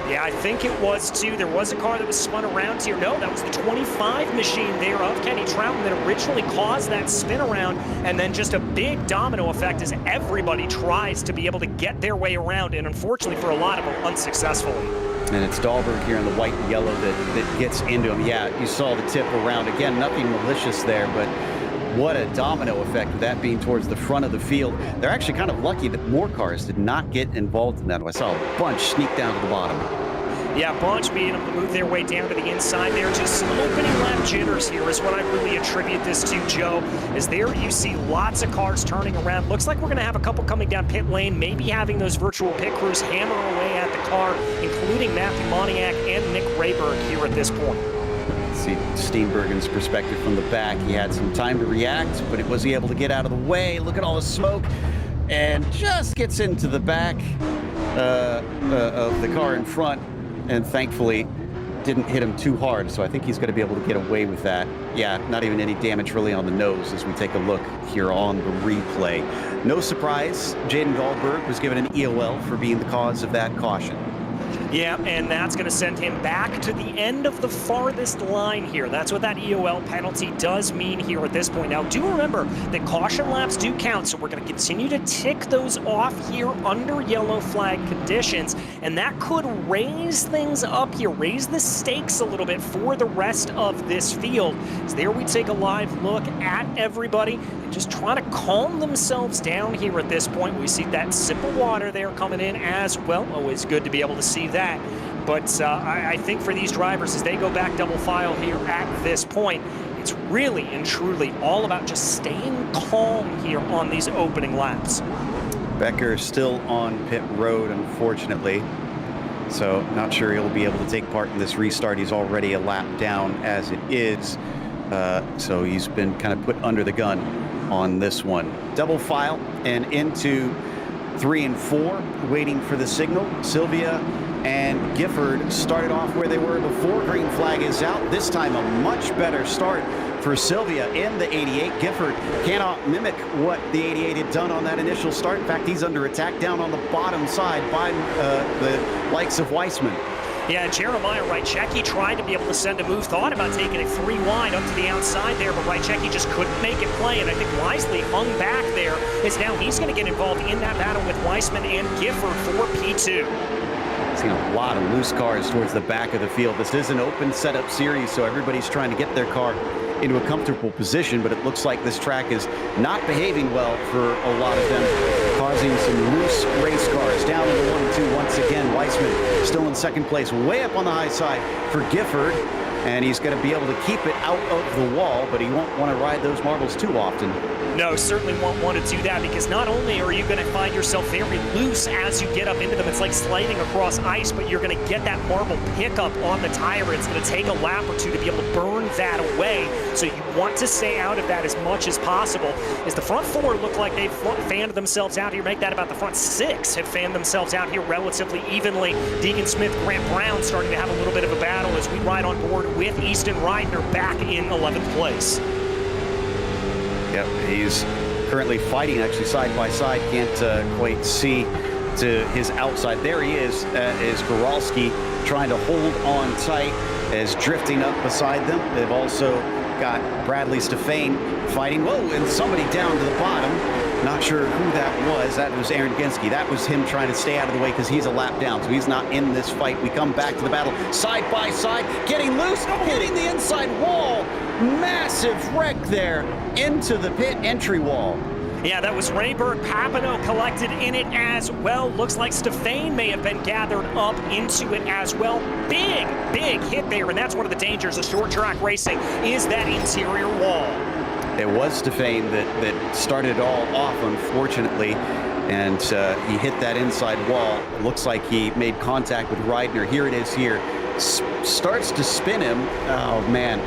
Speaker 2: Yeah, I think it was too. There was a car that was spun around here. No, that was the 25 machine there of Kenny Troughton that originally caused that spin around, and then just a big domino effect as everybody tries to be able to get their way around, and unfortunately for a lot of them, unsuccessfully.
Speaker 1: And it's Dahlberg here in the white and yellow that gets into him. Yeah, you saw the tip around. Again, nothing malicious there, but what a domino effect, that being towards the front of the field. They're actually kind of lucky that more cars did not get involved in that. I saw a bunch sneak down to the bottom.
Speaker 2: Yeah, Bunch being able to move their way down to the inside there. Just some opening lap jitters here is what I really attribute this to, Joe. As there you see lots of cars turning around. Looks like we're going to have a couple coming down pit lane, maybe having those virtual pit crews hammer away at the car, including Matthew Moniak and Nick Rayberg here at this point.
Speaker 1: See Steenbergen's perspective from the back. He had some time to react, but was he able to get out of the way? Look at all the smoke, and just gets into the back of the car in front, and thankfully didn't hit him too hard, so I think he's going to be able to get away with that. Yeah, not even any damage really on the nose as we take a look here on the replay. No surprise, Jaden Dahlberg was given an EOL for being the cause of that caution.
Speaker 2: Yeah, and that's going to send him back to the end of the farthest line here. That's what that EOL penalty does mean here at this point. Now, do remember that caution laps do count, so we're going to continue to tick those off here under yellow flag conditions, and that could raise things up here, raise the stakes a little bit for the rest of this field. So there we take a live look at everybody and just try to calm themselves down here at this point. We see that sip of water there coming in as well. Always good to be able to see that. But I think for these drivers, as they go back double file here at this point, it's really and truly all about just staying calm here on these opening laps.
Speaker 1: Becker still on pit road, unfortunately. So not sure he'll be able to take part in this restart. He's already a lap down as it is. So he's been kind of put under the gun on this one. Double file and into 3 and 4, waiting for the signal. Sylvia and Gifford started off where they were before. Green flag is out. This time a much better start for Sylvia in the 88. Gifford cannot mimic what the 88 had done on that initial start. In fact, he's under attack down on the bottom side by the likes of Weissman.
Speaker 2: Yeah, Jeremiah Rychecki tried to be able to send a move, thought about taking it 3 wide up to the outside there, but Rychecki just couldn't make it play, and I think wisely hung back there, as now he's going to get involved in that battle with Weissman and Gifford for P2.
Speaker 1: Seen a lot of loose cars towards the back of the field. This is an open setup series, so everybody's trying to get their car into a comfortable position, but it looks like this track is not behaving well for a lot of them, causing some loose race cars. Down into 1 and 2 once again. Weissman still in second place, way up on the high side for Gifford, and he's going to be able to keep it out of the wall, but he won't want to ride those marbles too often.
Speaker 2: No, certainly won't want to do that, because not only are you going to find yourself very loose as you get up into them, it's like sliding across ice, but you're going to get that marble pickup on the tire. It's going to take a lap or two to be able to burn that away, so you want to stay out of that as much as possible. As the front 4 look like they've fanned themselves out here, make that about the front 6 have fanned themselves out here relatively evenly. Deegan Smith, Grant Brown starting to have a little bit of a battle as we ride on board with Easton Reitner back in 11th place.
Speaker 1: Yep, he's currently fighting actually side by side. Can't quite see to his outside. There he is Goralski trying to hold on tight as drifting up beside them. They've also got Bradley Stefane fighting. Whoa, and somebody down to the bottom. Not sure who that was. That was Aaron Genske. That was him trying to stay out of the way because he's a lap down, so he's not in this fight. We come back to the battle side by side, getting loose, hitting the inside wall. Massive wreck there into the pit entry wall.
Speaker 2: Yeah, that was Rayberg. Papineau collected in it as well. Looks like Stefane may have been gathered up into it as well. Big, big hit there, and that's one of the dangers of short track racing, is that interior wall.
Speaker 1: It was Stefane that started it all off, unfortunately, and he hit that inside wall. It looks like he made contact with Reitner. Here it is here. Starts to spin him. Oh, man.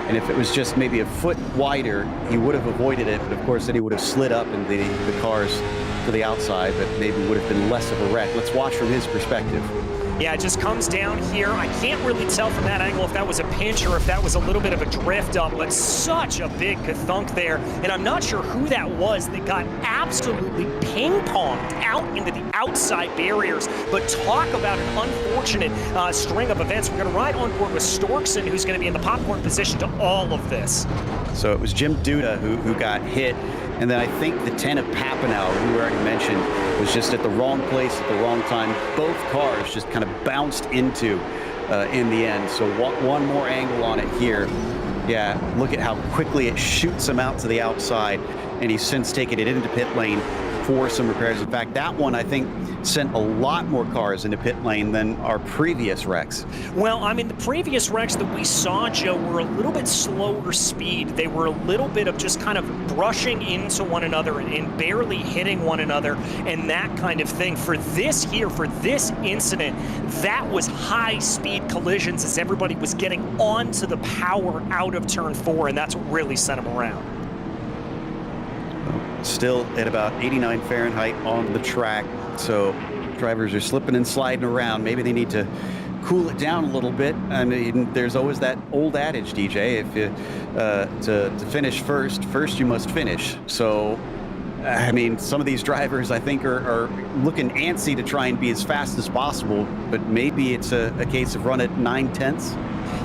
Speaker 1: And if it was just maybe a foot wider, he would have avoided it. But of course, then he would have slid up in the cars to the outside, but maybe would have been less of a wreck. Let's watch from his perspective.
Speaker 2: Yeah, it just comes down here. I can't really tell from that angle if that was a pinch or if that was a little bit of a drift up, but such a big kathunk there. And I'm not sure who that was that got absolutely ping-ponged out into the outside barriers. But talk about an unfortunate string of events. We're going to ride on board with Storkson, who's going to be in the popcorn position to all of this.
Speaker 1: So it was Jim Duda who got hit. And then I think the 10 of Papineau, who we already mentioned, was just at the wrong place at the wrong time. Both cars just kind of bounced into in the end. So one more angle on it here. Yeah, look at how quickly it shoots him out to the outside. And he's since taken it into pit lane for some repairs. In fact, that one, I think, sent a lot more cars into pit lane than our previous wrecks.
Speaker 2: Well, I mean, the previous wrecks that we saw, Joe, were a little bit slower speed. They were a little bit of just kind of brushing into one another and barely hitting one another and that kind of thing. For this here, for this incident, that was high-speed collisions as everybody was getting onto the power out of turn 4, and that's what really sent them around.
Speaker 1: Still at about 89 Fahrenheit on the track, so drivers are slipping and sliding around. Maybe they need to cool it down a little bit. I mean, there's always that old adage, DJ, if you to finish first you must finish. So I mean, some of these drivers, I think, are looking antsy to try and be as fast as possible, but maybe it's a case of run at 9/10.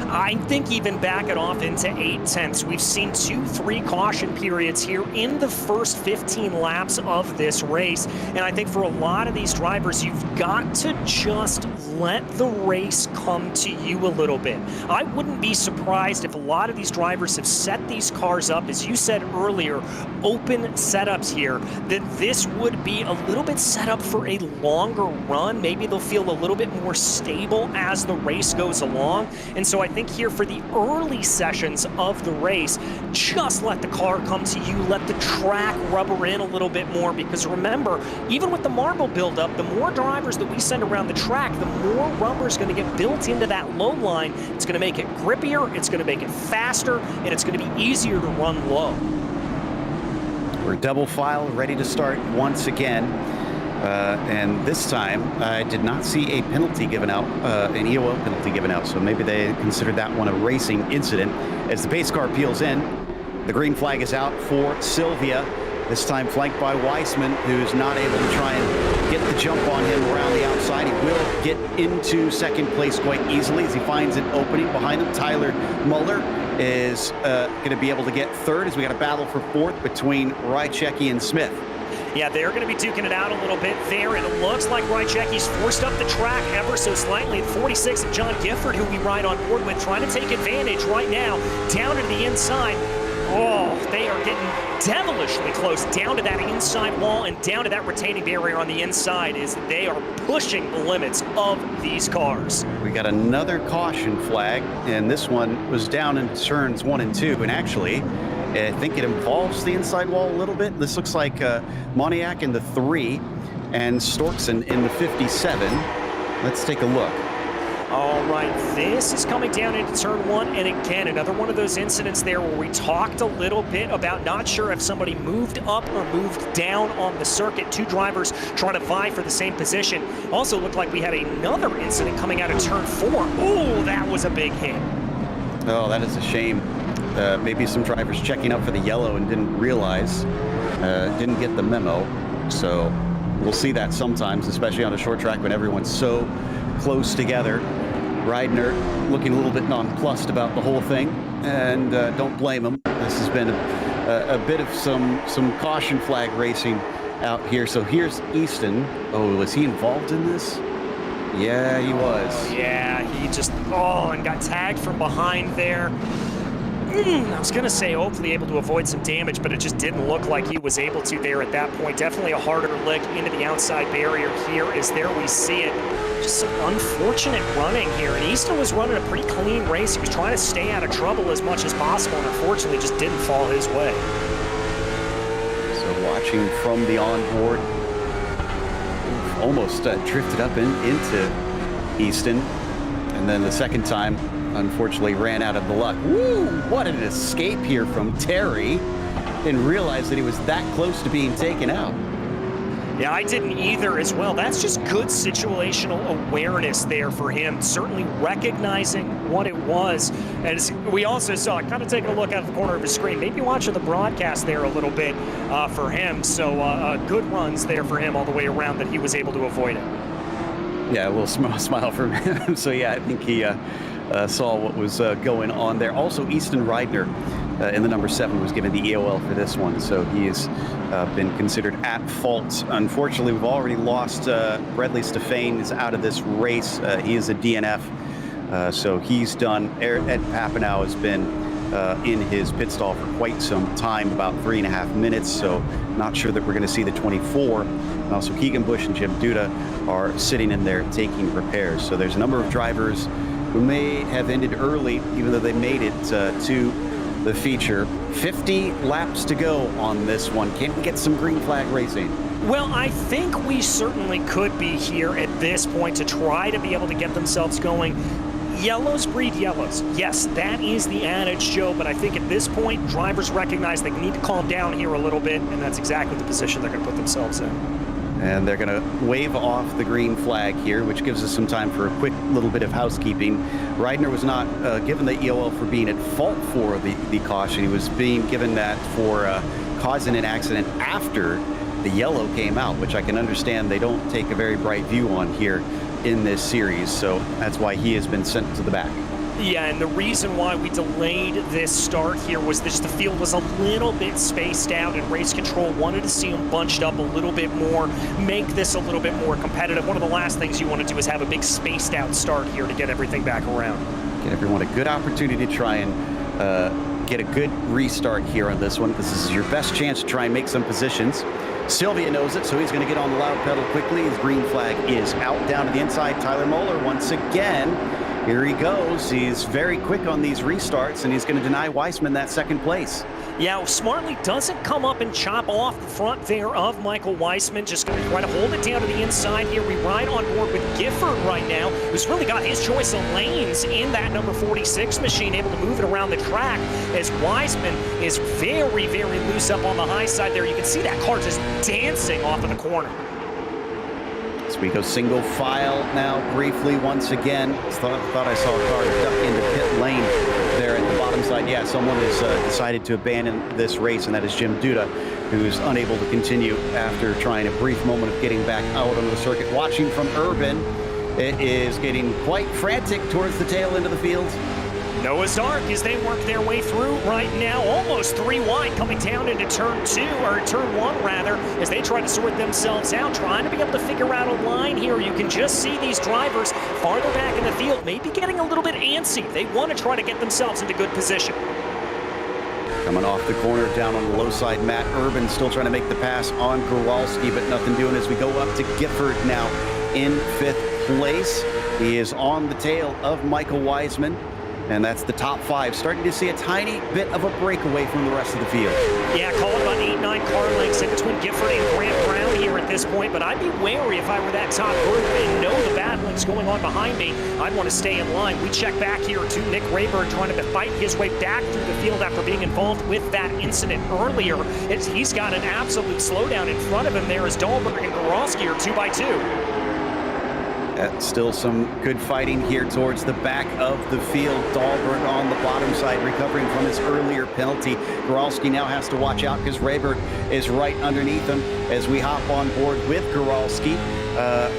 Speaker 2: I think even back it off into 8/10. We've seen 2-3 caution periods here in the first 15 laps of this race. And I think for a lot of these drivers, you've got to just let the race come to you a little bit. I wouldn't be surprised if a lot of these drivers have set these cars up, as you said earlier, open setups here, that this would be a little bit set up for a longer run. Maybe they'll feel a little bit more stable as the race goes along. And so I think here for the early sessions of the race, just let the car come to you, let the track rubber in a little bit more, because remember, even with the marble buildup, the more drivers that we send around the track, the more rubber is going to get built into that low line. It's going to make it grippier, it's going to make it faster, and it's going to be easier to run low.
Speaker 1: We're double file, ready to start once again. And this time, I did not see a penalty given out, an EOL penalty given out, so maybe they considered that one a racing incident. As the pace car peels in, the green flag is out for Sylvia, this time flanked by Weissman, who's not able to try and get the jump on him around the outside. He will get into second place quite easily as he finds an opening behind him. Tyler Muller is going to be able to get third as we got a battle for fourth between Rychecki and Smith.
Speaker 2: Yeah, they're going to be duking it out a little bit there. It looks like Rychecki's forced up the track ever so slightly. 46 of John Gifford, who we ride on board with, trying to take advantage right now. Down to the inside. Oh, they are getting devilishly close down to that inside wall and down to that retaining barrier on the inside as they are pushing the limits of these cars.
Speaker 1: We got another caution flag, and this one was down in turns 1 and 2, and actually, I think it involves the inside wall a little bit. This looks like Moniak in the 3 and Storkson in the 57. Let's take a look.
Speaker 2: All right, this is coming down into turn 1, and again, another one of those incidents there where we talked a little bit about not sure if somebody moved up or moved down on the circuit. Two drivers trying to vie for the same position. Also looked like we had another incident coming out of turn 4. Oh, that was a big hit.
Speaker 1: Oh, that is a shame. Maybe some drivers checking up for the yellow and didn't realize, didn't get the memo. So we'll see that sometimes, especially on a short track when everyone's so close together. Reidner looking a little bit nonplussed about the whole thing, and don't blame him. This has been a bit of some caution flag racing out here. So here's Easton. Oh, was he involved in this? Yeah, he was.
Speaker 2: Yeah, he just, and got tagged from behind there. I was going to say hopefully able to avoid some damage, but it just didn't look like he was able to there at that point. Definitely a harder lick into the outside barrier here as there we see it. Just some unfortunate running here. And Easton was running a pretty clean race. He was trying to stay out of trouble as much as possible, and unfortunately just didn't fall his way.
Speaker 1: So watching from the onboard, almost drifted up into Easton. And then the second time, unfortunately ran out of the luck. Woo! What an escape here from Terry. Didn't realize that he was that close to being taken out.
Speaker 2: Yeah, I didn't either as well. That's just good situational awareness there for him, certainly recognizing what it was. As we also saw, kind of taking a look out of the corner of his screen, maybe watching the broadcast there a little bit for him. So good runs there for him all the way around that he was able to avoid it.
Speaker 1: Yeah, a little smile from him. So yeah, I think he saw what was going on there. Also, Easton Reidner in the number 7 was given the EOL for this one, so he has been considered at fault. Unfortunately, we've already lost Bradley Stefane is out of this race. He is a DNF, so he's done. Ed Papineau has been in his pit stall for quite some time, about 3.5 minutes, so not sure that we're going to see the 24. And also Keegan Busch and Jim Duda are sitting in there taking repairs. So there's a number of drivers who may have ended early, even though they made it to the feature. 50 laps to go on this one. Can we get some green flag racing?
Speaker 2: Well, I think we certainly could be here at this point to try to be able to get themselves going. Yellows breed yellows. Yes, that is the adage, Joe, but I think at this point, drivers recognize they need to calm down here a little bit, and that's exactly the position they're going to put themselves in.
Speaker 1: And they're going to wave off the green flag here, which gives us some time for a quick little bit of housekeeping. Reidner was not given the EOL for being at fault for the caution. He was being given that for causing an accident after the yellow came out, which I can understand they don't take a very bright view on here in this series, so that's why he has been sent to the back.
Speaker 2: Yeah, and the reason why we delayed this start here was the field was a little bit spaced out, and race control wanted to see them bunched up a little bit more, make this a little bit more competitive. One of the last things you want to do is have a big spaced out start here to get everything back around.
Speaker 1: Get everyone a good opportunity to try and get a good restart here on this one, because this is your best chance to try and make some positions. Sylvia knows it, so he's going to get on the loud pedal quickly. His green flag is out down to the inside. Tyler Moeller once again. Here he goes. He's very quick on these restarts, and he's going to deny Weissman that second place.
Speaker 2: Yeah, smartly doesn't come up and chop off the front there of Michael Weissman. Just going to try to hold it down to the inside here. We ride on board with Gifford right now, who's really got his choice of lanes in that number 46 machine, able to move it around the track, as Weissman is very, very loose up on the high side there. You can see that car just dancing off of the corner.
Speaker 1: So we go single file now briefly once again. Thought I saw a car duck into pit lane there at the bottom side. Yeah, someone has decided to abandon this race, and that is Jim Duda, who's unable to continue after trying a brief moment of getting back out on the circuit. Watching from Urban, it is getting quite frantic towards the tail end of the field.
Speaker 2: Noah's Ark as they work their way through right now, almost 3 wide, coming down into turn 2, or turn 1 rather, as they try to sort themselves out, trying to be able to figure out a line here. You can just see these drivers farther back in the field, maybe getting a little bit antsy. They want to try to get themselves into good position.
Speaker 1: Coming off the corner down on the low side, Matt Urban still trying to make the pass on Kowalski, but nothing doing as we go up to Gifford now in 5th place. He is on the tail of Michael Weissman. And that's the top 5, starting to see a tiny bit of a breakaway from the rest of the field.
Speaker 2: Yeah, call it about 8-9 car lengths in between Gifford and Grant Brown here at this point, but I'd be wary if I were that top group and know the battling's going on behind me. I'd want to stay in line. We check back here to Nick Rayburn trying to fight his way back through the field after being involved with that incident earlier. He's got an absolute slowdown in front of him there as Dahlberg and Goralski are 2x2.
Speaker 1: Still some good fighting here towards the back of the field. Dahlberg on the bottom side, recovering from his earlier penalty. Goralski now has to watch out because Rayberg is right underneath him as we hop on board with Goralski,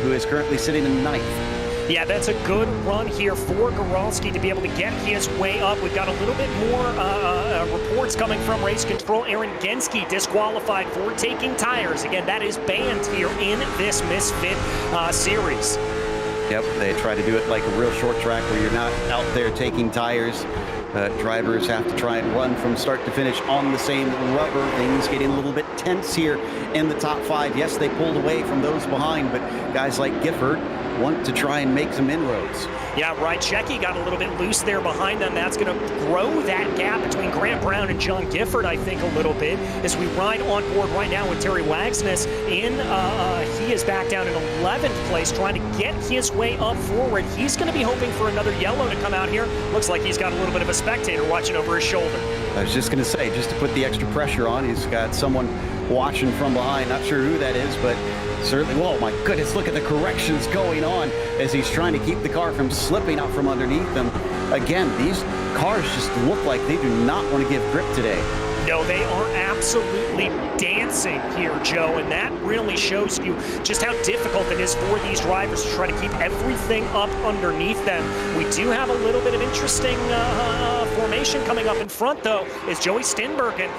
Speaker 1: who is currently sitting in 9th.
Speaker 2: Yeah, that's a good run here for Goralski to be able to get his way up. We've got a little bit more reports coming from race control. Aaron Genske disqualified for taking tires. Again, that is banned here in this Misfit series.
Speaker 1: Yep, they try to do it like a real short track where you're not out there taking tires. Drivers have to try and run from start to finish on the same rubber. Things getting a little bit tense here in the top 5. Yes, they pulled away from those behind, but guys like Gifford want to try and make some inroads.
Speaker 2: Yeah, right. Checky got a little bit loose there behind them. That's going to grow that gap between Grant Brown and John Gifford, I think, a little bit. As we ride on board right now with Terry Wagsness he is back down in 11th place, trying to get his way up forward. He's going to be hoping for another yellow to come out here. Looks like he's got a little bit of a spectator watching over his shoulder.
Speaker 1: I was just going to say, just to put the extra pressure on, he's got someone watching from behind. Not sure who that is, but certainly, whoa, my goodness, look at the corrections going on as he's trying to keep the car from slipping out from underneath him. Again, these cars just look like they do not want to give grip today.
Speaker 2: No, they are absolutely dancing here, Joe, and that really shows you just how difficult it is for these drivers to try to keep everything up underneath them. We do have a little bit of interesting formation coming up in front, though, as Joey Steenbergen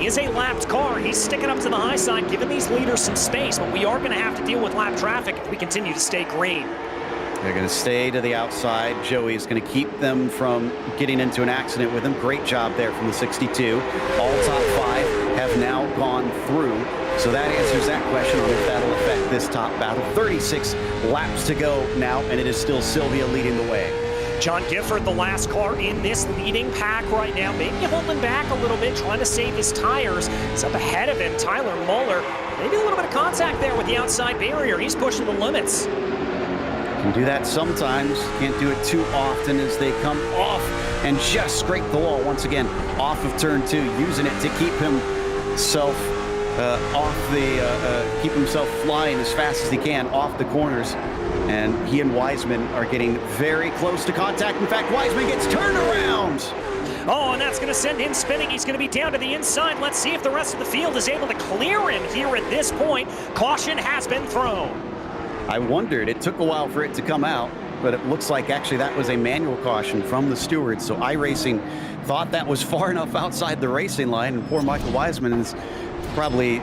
Speaker 2: is a lapped car. He's sticking up to the high side, giving these leaders some space, but we are going to have to deal with lap traffic if we continue to stay green.
Speaker 1: They're going to stay to the outside. Joey's going to keep them from getting into an accident with him. Great job there from the 62. All top 5 have now gone through. So that answers that question on if that'll affect this top battle. 36 laps to go now, and it is still Sylvia leading the way.
Speaker 2: John Gifford, the last car in this leading pack right now, maybe holding back a little bit, trying to save his tires. He's up ahead of him, Tyler Muller. Maybe a little bit of contact there with the outside barrier. He's pushing the limits.
Speaker 1: Can do that sometimes. Can't do it too often as they come off and just scrape the wall once again off of turn 2, using it to keep himself keep himself flying as fast as he can off the corners. And he and Wiseman are getting very close to contact. In fact, Wiseman gets turned around.
Speaker 2: Oh, and that's going to send him spinning. He's going to be down to the inside. Let's see if the rest of the field is able to clear him here at this point. Caution has been thrown.
Speaker 1: I wondered. It took a while for it to come out, but it looks like actually that was a manual caution from the stewards. So iRacing thought that was far enough outside the racing line, and poor Michael Wiseman is probably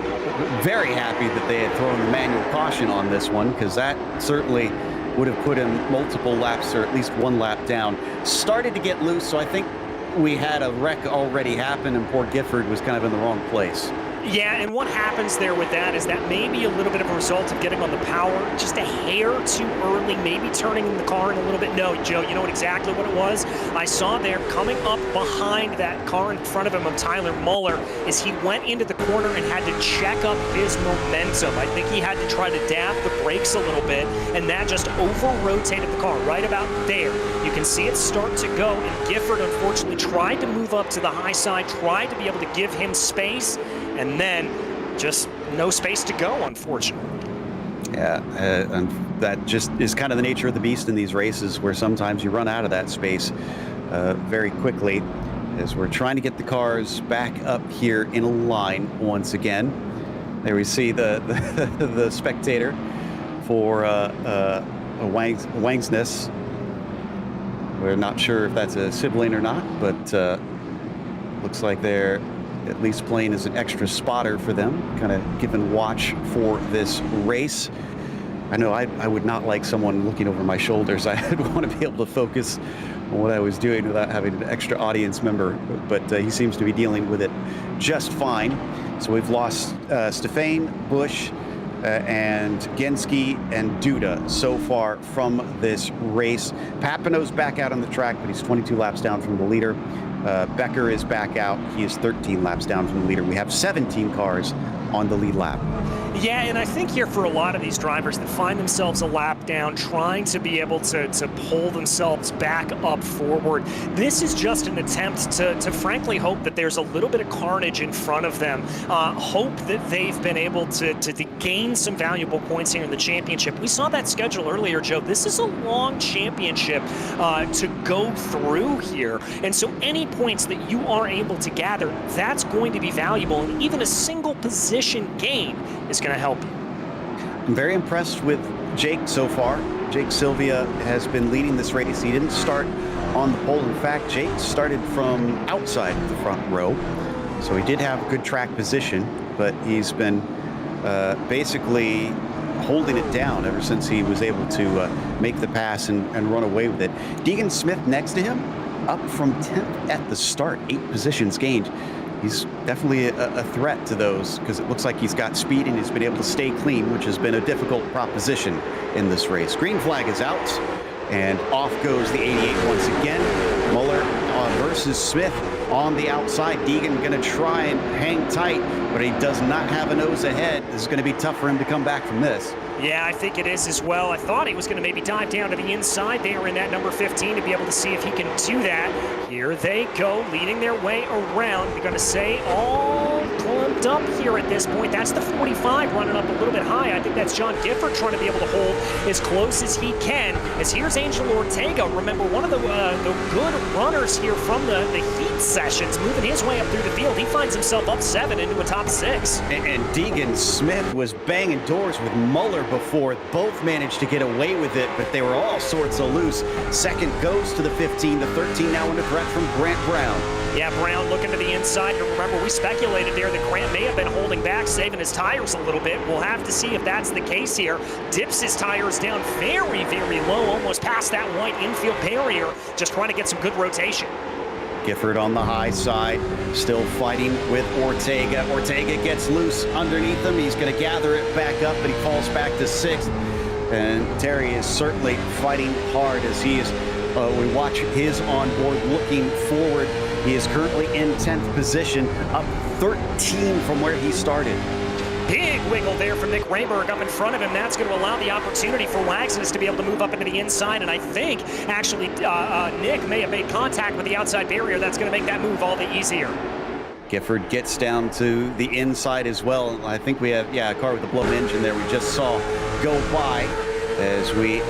Speaker 1: very happy that they had thrown the manual caution on this one, because that certainly would have put him multiple laps, or at least one lap down. Started to get loose, so I think we had a wreck already happen, and poor Gifford was kind of in the wrong place.
Speaker 2: Yeah, and what happens there with that is that maybe a little bit of a result of getting on the power just a hair too early, maybe turning the car in a little bit. No, Joe, you know exactly what it was? I saw there coming up behind that car in front of him, of Tyler Muller, is he went into the corner and had to check up his momentum. I think he had to try to dab the brakes a little bit, and that just over-rotated the car right about there. You can see it start to go, and Gifford unfortunately tried to move up to the high side, tried to be able to give him space, and then just no space to go, unfortunately.
Speaker 1: Yeah, and that just is kind of the nature of the beast in these races, where sometimes you run out of that space very quickly, as we're trying to get the cars back up here in a line once again. There we see the the spectator for Wangsness. We're not sure if that's a sibling or not, but looks like they're at least playing as an extra spotter for them, kind of giving watch for this race. I know I would not like someone looking over my shoulders. I'd want to be able to focus on what I was doing without having an extra audience member, but he seems to be dealing with it just fine. So we've lost Stefan, Bush, and Genski and Duda so far from this race. Papino's back out on the track, but he's 22 laps down from the leader. Becker is back out. He is 13 laps down from the leader. We have 17 cars on the lead lap.
Speaker 2: Yeah, and I think here for a lot of these drivers that find themselves a lap down, trying to be able to pull themselves back up forward, this is just an attempt to frankly hope that there's a little bit of carnage in front of them. Hope that they've been able to gain some valuable points here in the championship. We saw that schedule earlier, Joe. This is a long championship to go through here. And so any points that you are able to gather, that's going to be valuable. And even a single position gain is going to help you.
Speaker 1: I'm very impressed with Jake so far. Jake Sylvia has been leading this race. He didn't start on the pole. In fact, Jake started from outside the front row. So he did have good track position, but he's been basically holding it down ever since he was able to make the pass and run away with it. Deegan Smith next to him, up from 10th at the start, 8 positions gained. He's definitely a threat to those, because it looks like he's got speed and he's been able to stay clean, which has been a difficult proposition in this race. Green flag is out, and off goes the 88 once again. Muller versus Smith on the outside. Deegan going to try and hang tight, but he does not have a nose ahead. This is going to be tough for him to come back from this.
Speaker 2: Yeah, I think it is as well. I thought he was going to maybe dive down to the inside there in that number 15 to be able to see if he can do that. Here they go, leading their way around. They're going to say all clumped up here at this point. That's the 45 running up a little bit high. I think that's John Gifford trying to be able to hold as close as he can. As here's Angel Ortega. Remember, one of the good runners here from the heat sessions, moving his way up through the field. He finds himself up 7 into a top 6.
Speaker 1: And Deegan Smith was banging doors with Muller before. Both managed to get away with it, but they were all sorts of loose. Second goes to the 15. The 13 now under threat from Grant Brown.
Speaker 2: Yeah, Brown looking to the inside. And remember, we speculated there that Grant and may have been holding back, saving his tires a little bit. We'll have to see if that's the case here. Dips his tires down very, very low, almost past that white infield barrier, just trying to get some good rotation.
Speaker 1: Gifford on the high side, still fighting with Ortega. Ortega gets loose underneath him. He's going to gather it back up, but he falls back to 6th. And Terry is certainly fighting hard as he is, we watch his onboard looking forward. He is currently in 10th position, up 13 from where he started.
Speaker 2: Big wiggle there from Nick Rayberg up in front of him. That's going to allow the opportunity for Wagsonus to be able to move up into the inside. And I think, actually, Nick may have made contact with the outside barrier. That's going to make that move all the easier.
Speaker 1: Gifford gets down to the inside as well. I think we have, a car with a blown engine there we just saw go by as we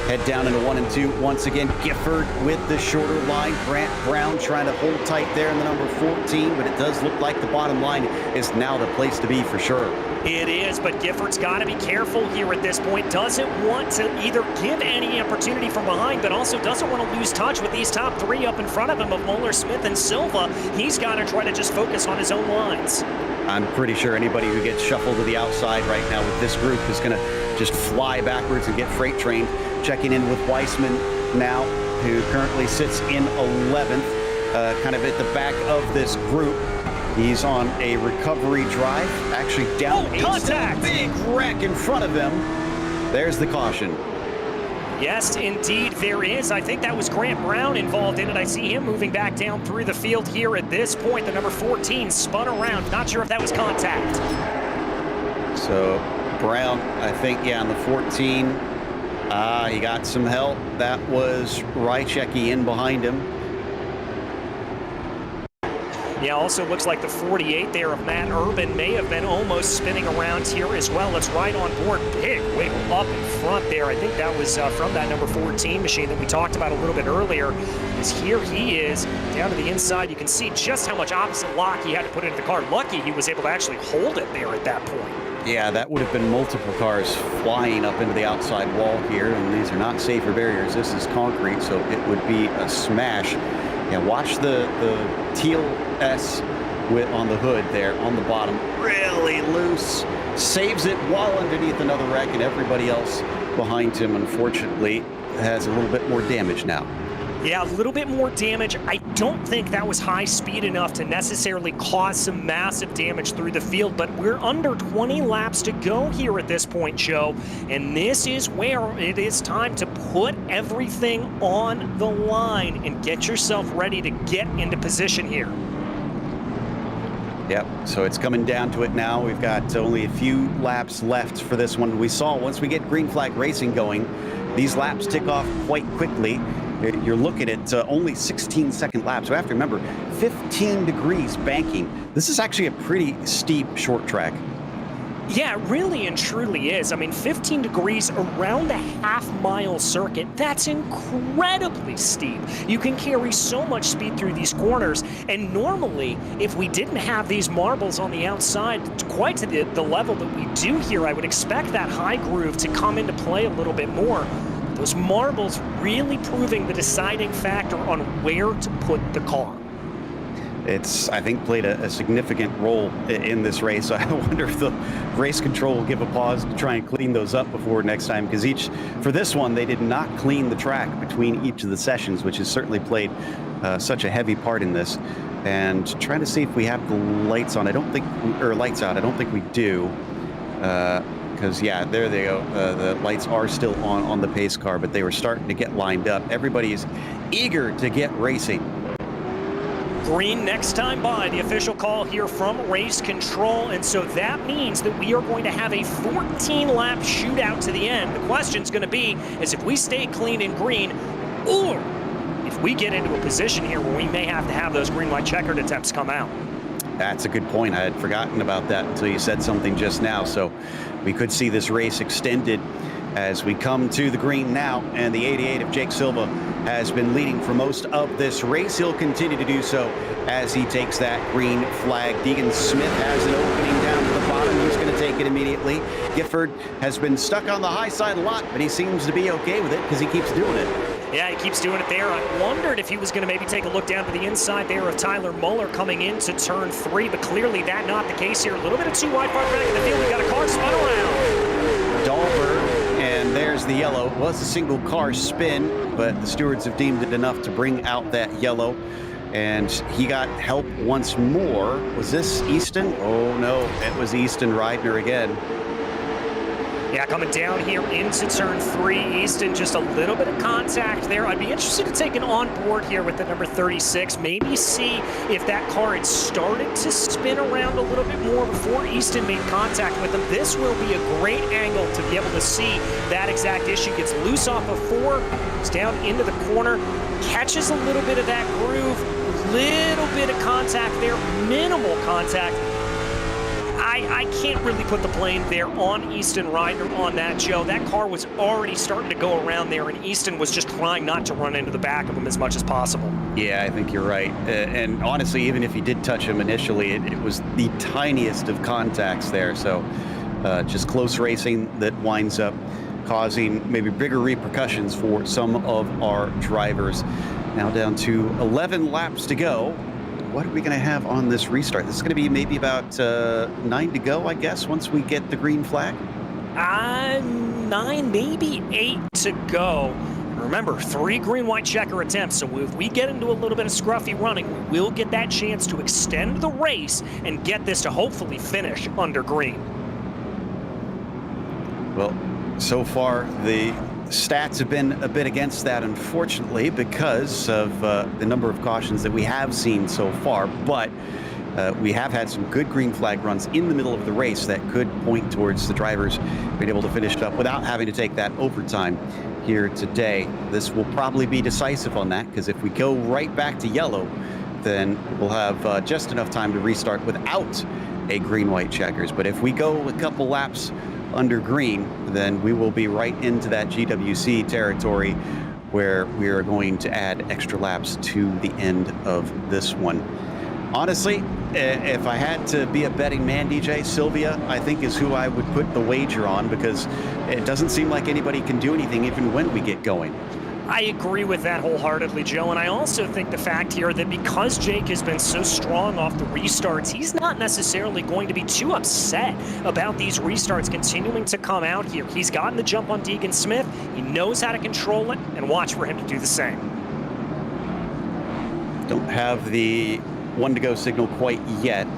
Speaker 1: head down into 1 and 2. Once again, Gifford with the shorter line. Grant Brown trying to hold tight there in the number 14, but it does look like the bottom line is now the place to be for sure.
Speaker 2: It is, but Gifford's got to be careful here at this point. Doesn't want to either give any opportunity from behind, but also doesn't want to lose touch with these top 3 up in front of him of Moeller, Smith, and Silva. He's got to try to just focus on his own lines.
Speaker 1: I'm pretty sure anybody who gets shuffled to the outside right now with this group is going to just fly backwards and get freight trained. Checking in with Weissman now, who currently sits in 11th, kind of at the back of this group. He's on a recovery drive, actually down.
Speaker 2: Contact!
Speaker 1: Big wreck in front of him. There's the caution.
Speaker 2: Yes, indeed, there is. I think that was Grant Brown involved in it. I see him moving back down through the field here at this point. The number 14 spun around. Not sure if that was contact.
Speaker 1: So Brown, I think, on the 14. He got some help. That was Rychecki in behind him.
Speaker 2: Yeah, also looks like the 48 there of Matt Urban may have been almost spinning around here as well. It's right on board. Big wiggle up in front there. I think that was from that number 14 machine that we talked about a little bit earlier. As here he is down to the inside. You can see just how much opposite lock he had to put into the car. Lucky he was able to actually hold it there at that point.
Speaker 1: Yeah, that would have been multiple cars flying up into the outside wall here, and these are not safer barriers. This is concrete, so it would be a smash. Yeah, watch the teal S on the hood there on the bottom. Really loose. Saves it while underneath another wreck, and everybody else behind him, unfortunately, has a little bit more damage now.
Speaker 2: Yeah, a little bit more damage. I don't think that was high speed enough to necessarily cause some massive damage through the field, but we're under 20 laps to go here at this point, Joe, and this is where it is time to put everything on the line and get yourself ready to get into position here.
Speaker 1: Yep, so it's coming down to it now. We've got only a few laps left for this one. We saw once we get green flag racing going, these laps tick off quite quickly. You're looking at only 16-second laps. So you have to remember, 15 degrees banking. This is actually a pretty steep short track.
Speaker 2: Yeah, it really and truly is. I mean, 15 degrees around the half-mile circuit, that's incredibly steep. You can carry so much speed through these corners, and normally, if we didn't have these marbles on the outside quite to the level that we do here, I would expect that high groove to come into play a little bit more. Those marbles really proving the deciding factor on where to put the car.
Speaker 1: It's, I think, played a significant role in this race. I wonder if the race control will give a pause to try and clean those up before next time, because for this one, they did not clean the track between each of the sessions, which has certainly played such a heavy part in this. And trying to see if we have the lights on. Lights out. I don't think we do. Because, yeah, there they go. The lights are still on the pace car, but they were starting to get lined up. Everybody is eager to get racing.
Speaker 2: Green next time by, the official call here from race control, and so that means that we are going to have a 14-lap shootout to the end. The question's going to be is if we stay clean and green, or if we get into a position here where we may have to have those green-white checkered attempts come out.
Speaker 1: That's a good point. I had forgotten about that until you said something just now. So we could see this race extended as we come to the green now, and the 88 of Jake Silva has been leading for most of this race. He'll continue to do so as he takes that green flag. Deegan Smith has an opening down to the bottom. He's going to take it immediately. Gifford has been stuck on the high side a lot, but he seems to be okay with it because he keeps doing it.
Speaker 2: Yeah, he keeps doing it there. I wondered if he was going to maybe take a look down to the inside there of Tyler Muller coming into turn 3, but clearly that not the case here. A little bit of too wide far back in the field. We got a car spun around.
Speaker 1: Dahlberg, and there's the yellow. It was a single car spin, but the stewards have deemed it enough to bring out that yellow. And he got help once more. Was this Easton? Oh no, it was Easton Reidner again.
Speaker 2: Yeah, coming down here into turn 3, Easton, just a little bit of contact there. I'd be interested to take an on board here with the number 36, maybe see if that car had started to spin around a little bit more before Easton made contact with him. This will be a great angle to be able to see that exact issue. Gets loose off of 4, goes down into the corner, catches a little bit of that groove, little bit of contact there, minimal contact. I can't really put the blame there on Easton Reidner on that, Joe. That car was already starting to go around there, and Easton was just trying not to run into the back of him as much as possible.
Speaker 1: Yeah, I think you're right. And honestly, even if he did touch him initially, it was the tiniest of contacts there. So just close racing that winds up causing maybe bigger repercussions for some of our drivers. Now down to 11 laps to go. What are we going to have on this restart? This is going to be maybe about 9 to go, I guess, once we get the green flag.
Speaker 2: 9, maybe 8 to go. Remember, 3 green-white checker attempts, so if we get into a little bit of scruffy running, we will get that chance to extend the race and get this to hopefully finish under green.
Speaker 1: Well, so far, the stats have been a bit against that, unfortunately, because of the number of cautions that we have seen so far. But we have had some good green flag runs in the middle of the race that could point towards the drivers being able to finish it up without having to take that overtime here today. This will probably be decisive on that, because if we go right back to yellow, then we'll have just enough time to restart without a green-white checkers. But if we go a couple laps under green, then we will be right into that GWC territory where we are going to add extra laps to the end of this one. Honestly, if I had to be a betting man, DJ, Sylvia, I think is who I would put the wager on, because it doesn't seem like anybody can do anything even when we get going.
Speaker 2: I agree with that wholeheartedly, Joe, and I also think the fact here that because Jake has been so strong off the restarts, he's not necessarily going to be too upset about these restarts continuing to come out here. He's gotten the jump on Deegan Smith, he knows how to control it, and watch for him to do the same.
Speaker 1: Don't have the 1 to go signal quite yet.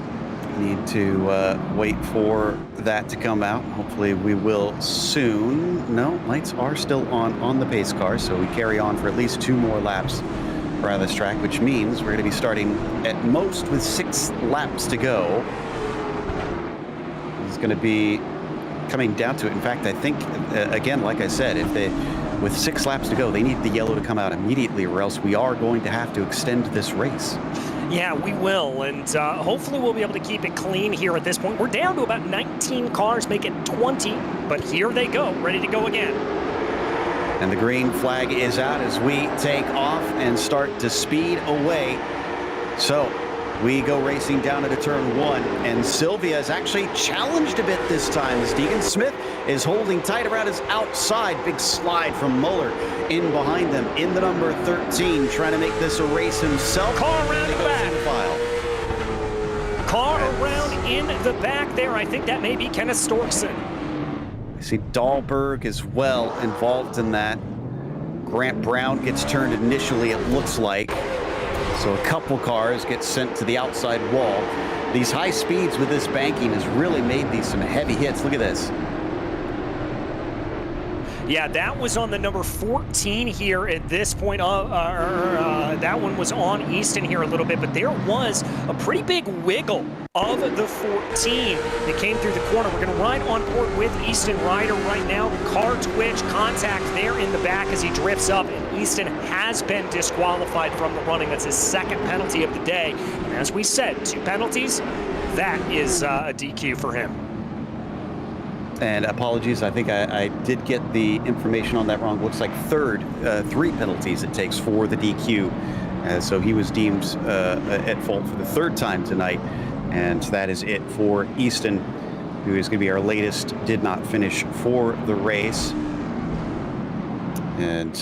Speaker 1: Need to wait for that to come out. Hopefully we will soon. No, lights are still on the pace car, so we carry on for at least 2 more laps around this track, which means we're going to be starting at most with 6 laps to go. It's going to be coming down to it. In fact, I think, again, like I said, with 6 laps to go, they need the yellow to come out immediately, or else we are going to have to extend this race.
Speaker 2: Yeah, we will, and hopefully we'll be able to keep it clean here at this point. We're down to about 19 cars, make it 20, but here they go, ready to go again.
Speaker 1: And the green flag is out as we take off and start to speed away. So we go racing down into turn 1, and Sylvia is actually challenged a bit this time as Deegan Smith is holding tight around his outside. Big slide from Muller in behind them in the number 13, trying to make this a race himself.
Speaker 2: Car around the back. Car around in the back there. I think that may be Kenneth Storkson.
Speaker 1: I see Dahlberg as well involved in that. Grant Brown gets turned initially, it looks like. So a couple cars get sent to the outside wall. These high speeds with this banking has really made these some heavy hits. Look at this.
Speaker 2: Yeah, that was on the number 14 here at this point. That one was on Easton here a little bit, but there was a pretty big wiggle of the 14 that came through the corner. We're going to ride on board with Easton Ryder right now. Car twitch, contact there in the back as he drifts up, and Easton has been disqualified from the running. That's his 2nd penalty of the day. And as we said, 2 penalties, that is a DQ for him.
Speaker 1: And apologies, I think I did get the information on that wrong. Looks like 3 penalties it takes for the DQ. So he was deemed at fault for the 3rd time tonight. And that is it for Easton, who is going to be our latest did not finish for the race. And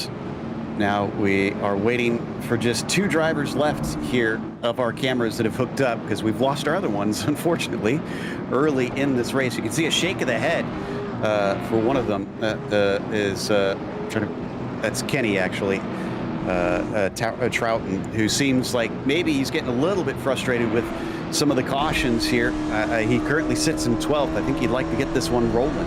Speaker 1: now we are waiting for just 2 drivers left here of our cameras that have hooked up, because we've lost our other ones, unfortunately, early in this race. You can see a shake of the head for one of them. That's Kenny, actually. Troughton, who seems like maybe he's getting a little bit frustrated with some of the cautions here. He currently sits in 12th. I think he'd like to get this one rolling.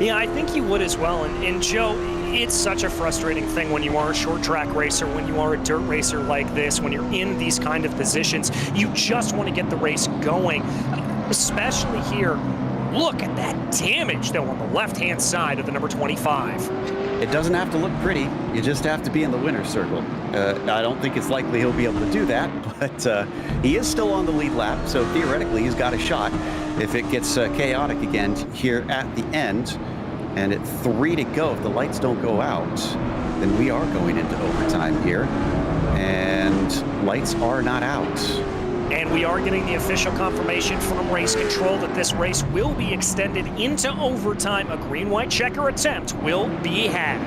Speaker 2: Yeah, I think he would as well. And Joe, it's such a frustrating thing when you are a short track racer, when you are a dirt racer like this, when you're in these kind of positions. You just want to get the race going, especially here. Look at that damage, though, on the left-hand side of the number 25.
Speaker 1: It doesn't have to look pretty. You just have to be in the winner's circle. I don't think it's likely he'll be able to do that, but he is still on the lead lap, so theoretically he's got a shot. If it gets chaotic again here at the end, and at 3 to go, if the lights don't go out, then we are going into overtime here, and lights are not out.
Speaker 2: And we are getting the official confirmation from race control that this race will be extended into overtime. A green-white checker attempt will be had.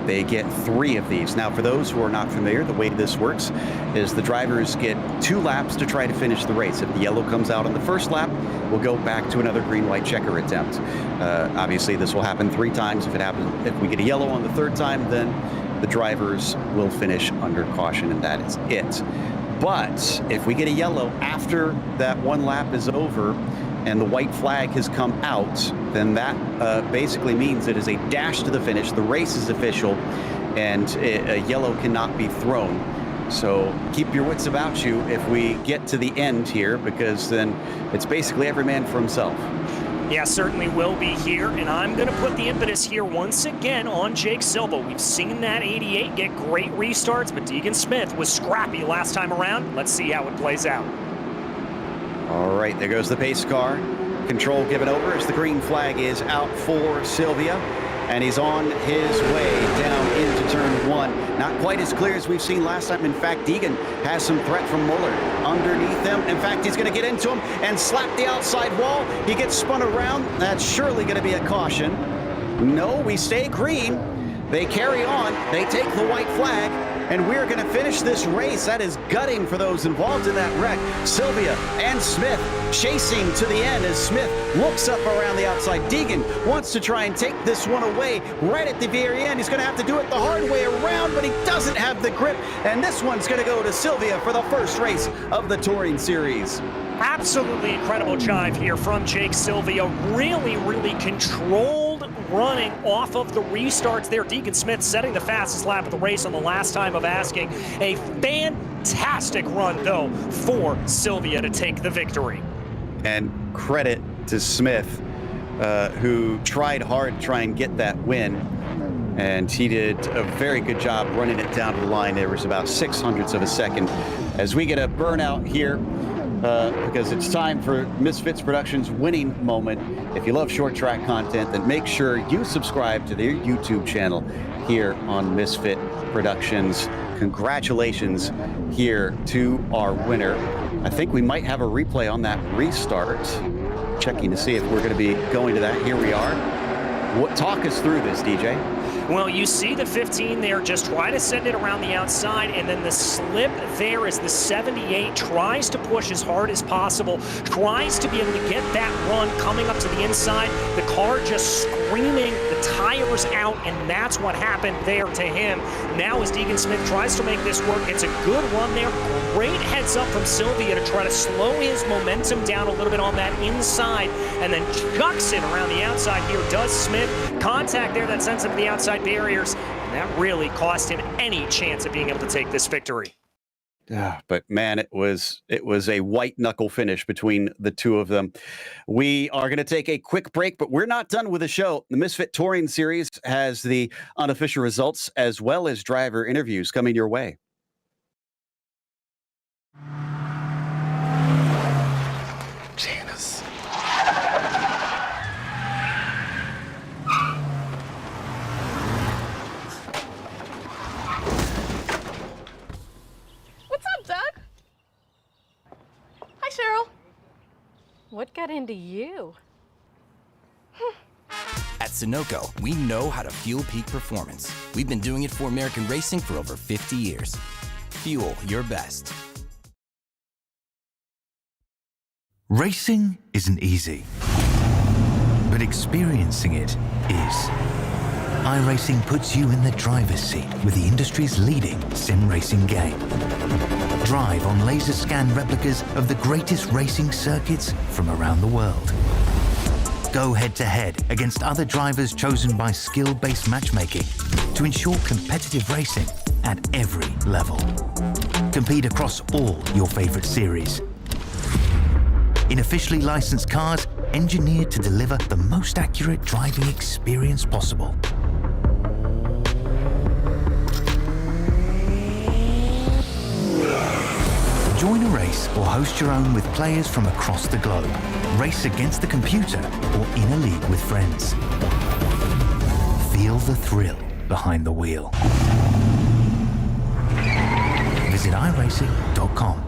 Speaker 1: They get 3 of these. Now, for those who are not familiar, the way this works is the drivers get 2 laps to try to finish the race. If the yellow comes out on the first lap, we'll go back to another green-white checker attempt. Obviously, this will happen 3 times. If we get a yellow on the 3rd time, then the drivers will finish under caution, and that is it. But if we get a yellow after that 1 lap is over and the white flag has come out, then that basically means it is a dash to the finish. The race is official, and a yellow cannot be thrown. So keep your wits about you if we get to the end here, because then it's basically every man for himself.
Speaker 2: Yeah, certainly will be here, and I'm going to put the impetus here once again on Jake Silva. We've seen that 88 get great restarts, but Deegan Smith was scrappy last time around. Let's see how it plays out.
Speaker 1: All right, there goes the pace car. Control given over as the green flag is out for Sylvia, and he's on his way down into turn 1. Not quite as clear as we've seen last time. In fact, Deegan has some threat from Muller underneath him. In fact, he's going to get into him and slap the outside wall. He gets spun around. That's surely going to be a caution. No, we stay green. They carry on. They take the white flag, and we're going to finish this race. That is gutting for those involved in that wreck. Sylvia and Smith chasing to the end as Smith looks up around the outside. Deegan wants to try and take this one away right at the very end. He's going to have to do it the hard way around, but he doesn't have the grip, and this one's going to go to Sylvia for the first race of the Touring Series.
Speaker 2: Absolutely incredible jive here from Jake Sylvia. Really, really controlled running off of the restarts there. Deegan Smith setting the fastest lap of the race on the last time of asking. A fantastic run, though, for Sylvia to take the victory.
Speaker 1: And credit to Smith, who tried hard to try and get that win. And he did a very good job running it down to the line. There was about 0.06 of a second. As we get a burnout here, because it's time for Misfits Productions' winning moment. If you love short track content, then make sure you subscribe to their YouTube channel here on Misfit Productions. Congratulations here to our winner. I think we might have a replay on that restart. Checking to see if we're going to be going to that. Here we are. Talk us through this, DJ.
Speaker 2: Well, you see the 15 there just try to send it around the outside, and then the slip there as the 78 tries to push as hard as possible, tries to be able to get that run coming up to the inside. The car just screaming, the tires out, and that's what happened there to him. Now as Deegan Smith tries to make this work, it's a good run there. Great heads up from Sylvia to try to slow his momentum down a little bit on that inside, and then chucks it around the outside here. Does Smith. Contact there that sends him to the outside barriers, and that really cost him any chance of being able to take this victory.
Speaker 1: Yeah, but man, it was a white knuckle finish between the two of them. We are going to take a quick break, but we're not done with the show. The Misfit Touring Series has the unofficial results as well as driver interviews coming your way.
Speaker 4: Janice.
Speaker 5: Doug? Hi, Cheryl. What got into you?
Speaker 6: At
Speaker 5: Sunoco, we know how to fuel peak performance. We've been doing it for American racing for over 50 years. Fuel your best.
Speaker 6: Racing isn't easy, but experiencing it is. iRacing puts you in the driver's seat with the industry's leading sim racing game. Drive on laser scan replicas of the greatest racing circuits from around the world. Go head-to-head against other drivers chosen by skill-based matchmaking to ensure competitive racing at every level. Compete across all your favorite series. In officially licensed cars, engineered to deliver the most accurate driving experience possible. Join a race or host your own with players from across the globe. Race against the computer or in a league with friends. Feel the thrill behind the wheel. Visit iRacing.com.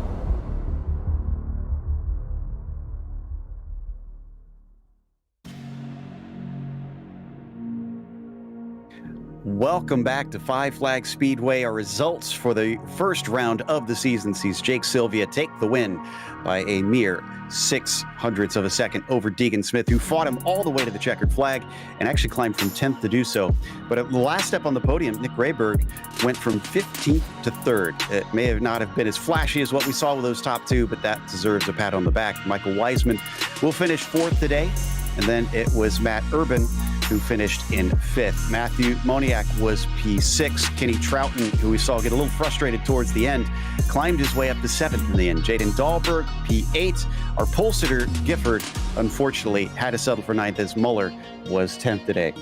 Speaker 1: Welcome back to Five Flags Speedway. Our results for the first round of the season sees Jake Sylvia take the win by a mere 0.06 of a second over Deegan Smith, who fought him all the way to the checkered flag and actually climbed from 10th to do so. But at the last step on the podium, Nick Rayberg went from 15th to 3rd. It may not have been as flashy as what we saw with those top two, but that deserves a pat on the back. Michael Wiseman will finish 4th today, and then it was Matt Urban who finished in 5th. Matthew Moniak was P6. Kenny Troughton, who we saw get a little frustrated towards the end, climbed his way up to 7th in the end. Jaden Dahlberg, P8. Our pole sitter, Gifford, unfortunately had to settle for 9th as Muller was 10th today.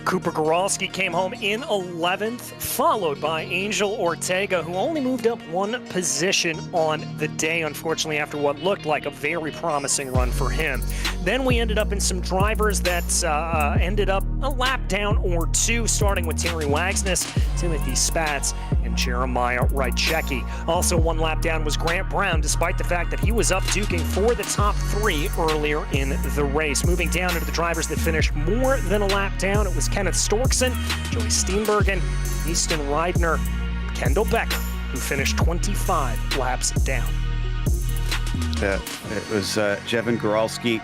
Speaker 2: Cooper Goralski came home in 11th, followed by Angel Ortega, who only moved up one position on the day, unfortunately, after what looked like a very promising run for him. Then we ended up in some drivers that ended up a lap down or two, starting with Terry Wagsness, Timothy Spatz, and Jeremiah Rychecki. Also one lap down was Grant Brown, despite the fact that he was up duking for the top 3 earlier in the race. Moving down into the drivers that finished more than a lap down, it was Kenneth Storkson, Joey Steenbergen, Easton Reidner, Kendall Becker, who finished 25 laps down.
Speaker 1: It was Jevin Goralski,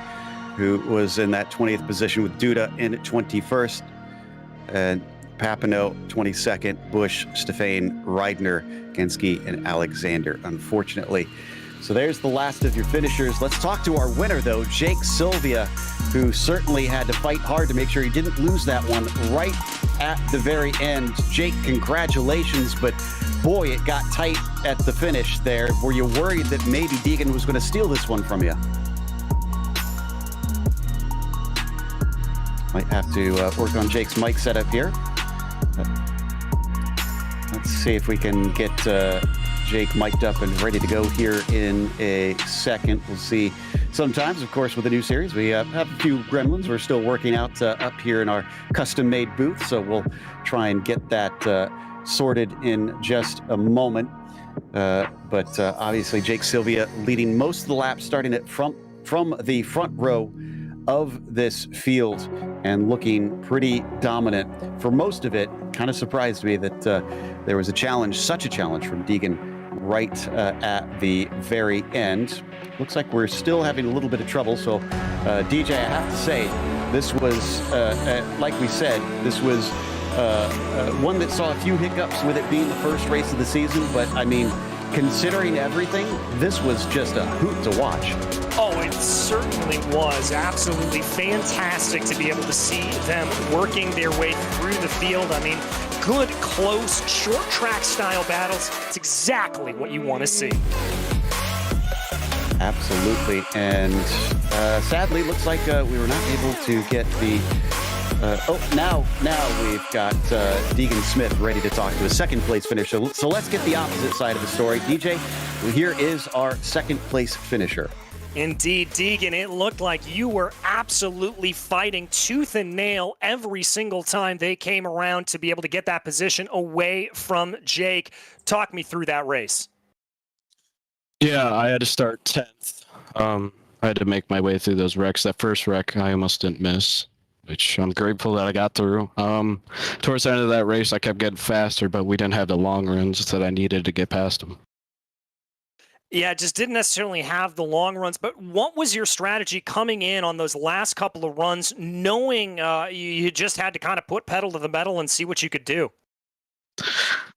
Speaker 1: who was in that 20th position with Duda in 21st, and Papineau 22nd, Bush, Stefan, Reidner, Genski, and Alexander, unfortunately. So there's the last of your finishers. Let's talk to our winner, though, Jake Sylvia, who certainly had to fight hard to make sure he didn't lose that one right at the very end. Jake, congratulations, but boy, it got tight at the finish there. Were you worried that maybe Deegan was going to steal this one from you? Might have to work on Jake's mic setup here. Let's see if we can get Jake mic'd up and ready to go here in a second. We'll see. Sometimes, of course, with the new series, we have a few gremlins we're still working out up here in our custom-made booth, so we'll try and get that sorted in just a moment. But obviously, Jake Sylvia leading most of the laps, starting at from the front row of this field and looking pretty dominant for most of it. Kind of surprised me that there was such a challenge from Deegan right at the very end. Looks like we're still having a little bit of trouble. So DJ, I have to say, this was, like we said, this was one that saw a few hiccups with it being the first race of the season. But I mean, considering everything, this was just a hoot to watch.
Speaker 2: Oh, it certainly was. Absolutely fantastic to be able to see them working their way through the field. I mean, good, close, short track style battles. It's exactly what you want to see.
Speaker 1: Absolutely. And sadly, looks like we were not able to get the... now we've got Deegan Smith ready to talk to a second place finisher. So let's get the opposite side of the story. DJ, here is our second place finisher.
Speaker 2: Indeed, Deegan, it looked like you were absolutely fighting tooth and nail every single time they came around to be able to get that position away from Jake. Talk me through that race.
Speaker 7: Yeah, I had to start 10th. I had to make my way through those wrecks. That first wreck, I almost didn't miss. which I'm grateful that I got through. Towards the end of that race, I kept getting faster, but we didn't have the long runs that I needed to get past them.
Speaker 2: Yeah, just didn't necessarily have the long runs. But what was your strategy coming in on those last couple of runs, knowing you just had to kind of put pedal to the metal and see what you could do?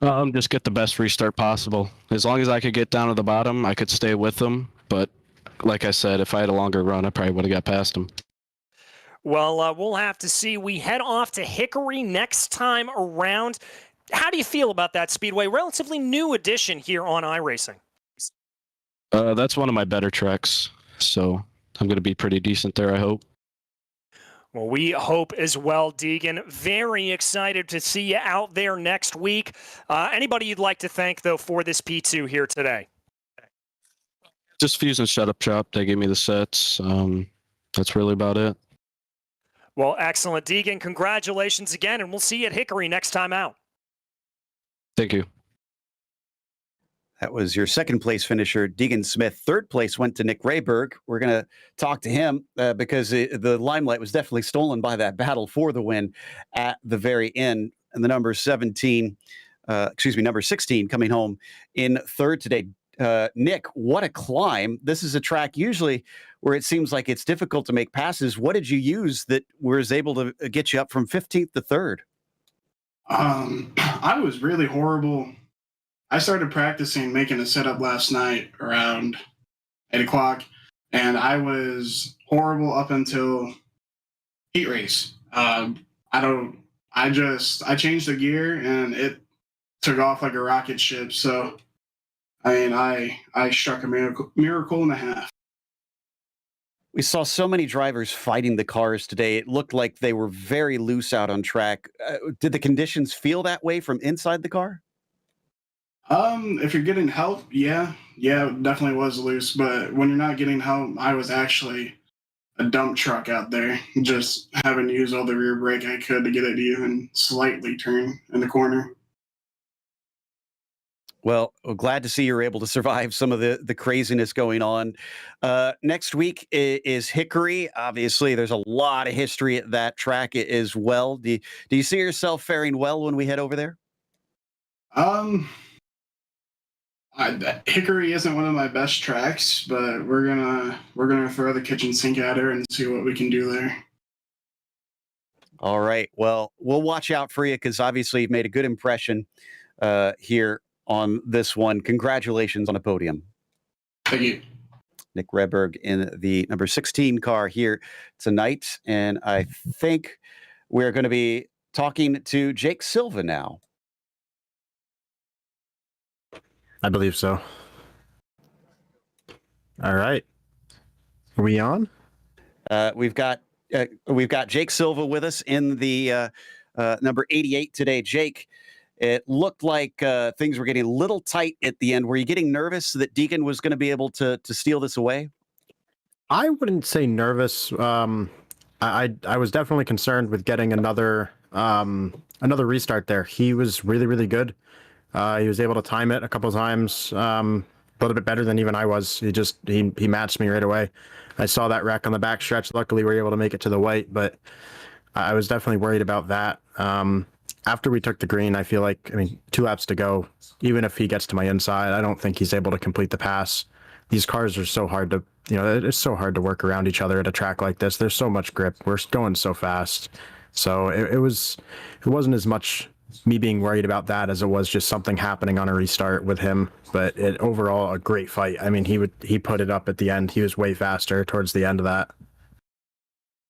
Speaker 7: Just get the best restart possible. As long as I could get down to the bottom, I could stay with them. But like I said, if I had a longer run, I probably would have got past them.
Speaker 2: Well, we'll have to see. We head off to Hickory next time around. How do you feel about that speedway? Relatively new addition here on iRacing.
Speaker 7: That's one of my better tracks, so I'm going to be pretty decent there, I hope.
Speaker 2: Well, we hope as well, Deegan. Very excited to see you out there next week. Anybody you'd like to thank, though, for this P2 here today?
Speaker 7: Just Fuse and Shut Up Shop. They gave me the sets. That's really about it.
Speaker 2: Well, excellent. Deegan, congratulations again, and we'll see you at Hickory next time out.
Speaker 7: Thank you.
Speaker 1: That was your second place finisher, Deegan Smith. Third place went to Nick Rayberg. We're going to talk to him because the limelight was definitely stolen by that battle for the win at the very end. And the number 16 coming home in third today. Nick, what a climb. This is a track usually where it seems like it's difficult to make passes. What did you use that was able to get you up from 15th to third?
Speaker 8: I was really horrible. I started practicing making a setup last night around 8 o'clock, and I was horrible up until heat race. I changed the gear and it took off like a rocket ship. So, I mean, I struck a miracle and a half.
Speaker 1: We saw so many drivers fighting the cars today. It looked like they were very loose out on track. Did the conditions feel that way from inside the car?
Speaker 8: If you're getting help, yeah, it definitely was loose. But when you're not getting help, I was actually a dump truck out there, just having to use all the rear brake I could to get it to even slightly turn in the corner.
Speaker 1: Well, glad to see you're able to survive some of the craziness going on. Next week is Hickory. Obviously, there's a lot of history at that track as well. Do you see yourself faring well when we head over there?
Speaker 8: Hickory isn't one of my best tracks, but we're gonna throw the kitchen sink at her and see what we can do there.
Speaker 1: All right. Well, we'll watch out for you because obviously you've made a good impression here on this one. Congratulations on a podium.
Speaker 8: Thank you.
Speaker 1: Nick Rayberg in the number 16 car here tonight. And I think we're going to be talking to Jake Silva now.
Speaker 9: I believe so. All right. Are we on?
Speaker 1: We've got Jake Silva with us in the number 88 today. Jake, it looked like things were getting a little tight at the end. Were you getting nervous that Deegan was going to be able to steal this away?
Speaker 9: I wouldn't say nervous. I was definitely concerned with getting another restart there. He was really, really good. He was able to time it a couple of times, a little bit better than even I was. He matched me right away. I saw that wreck on the back stretch. Luckily, we were able to make it to the white, but I was definitely worried about that. After we took the green, I feel like, 2 laps to go. Even if he gets to my inside, I don't think he's able to complete the pass. These cars are so hard to, it's so hard to work around each other at a track like this. There's so much grip. We're going so fast. So it wasn't as much me being worried about that as it was just something happening on a restart with him. But overall, a great fight. He put it up at the end. He was way faster towards the end of that.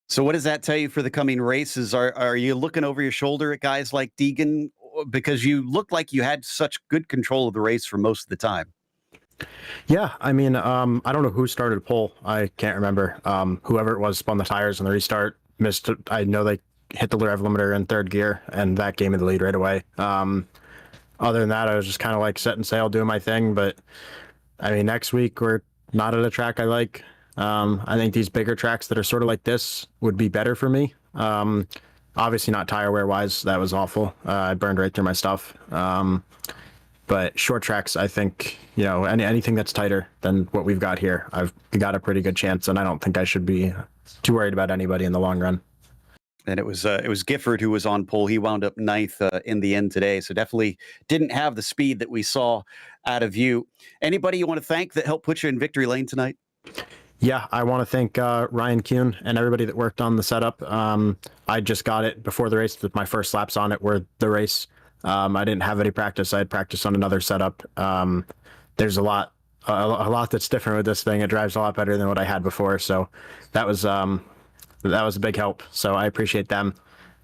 Speaker 1: So what does that tell you for the coming races? Are you looking over your shoulder at guys like Deegan? Because you looked like you had such good control of the race for most of the time.
Speaker 9: Yeah, I don't know who started pole. I can't remember. Whoever it was spun the tires on the restart. Missed. I know they hit the rev limiter in third gear, and that gave me the lead right away. Other than that, I was just kind of like setting sail, doing my thing. But next week we're not at a track I like. I think these bigger tracks that are sort of like this would be better for me. Obviously not tire wear wise. That was awful. I burned right through my stuff. But short tracks, I think, anything that's tighter than what we've got here, I've got a pretty good chance, and I don't think I should be too worried about anybody in the long run.
Speaker 1: And it was Gifford who was on pole. He wound up ninth in the end today. So definitely didn't have the speed that we saw out of you. Anybody you want to thank that helped put you in victory lane tonight?
Speaker 9: Yeah, I want to thank Ryan Kuhn and everybody that worked on the setup. I just got it before the race. My first laps on it were the race. I didn't have any practice. I had practice on another setup. There's a lot that's different with this thing. It drives a lot better than what I had before. So that was a big help. So I appreciate them.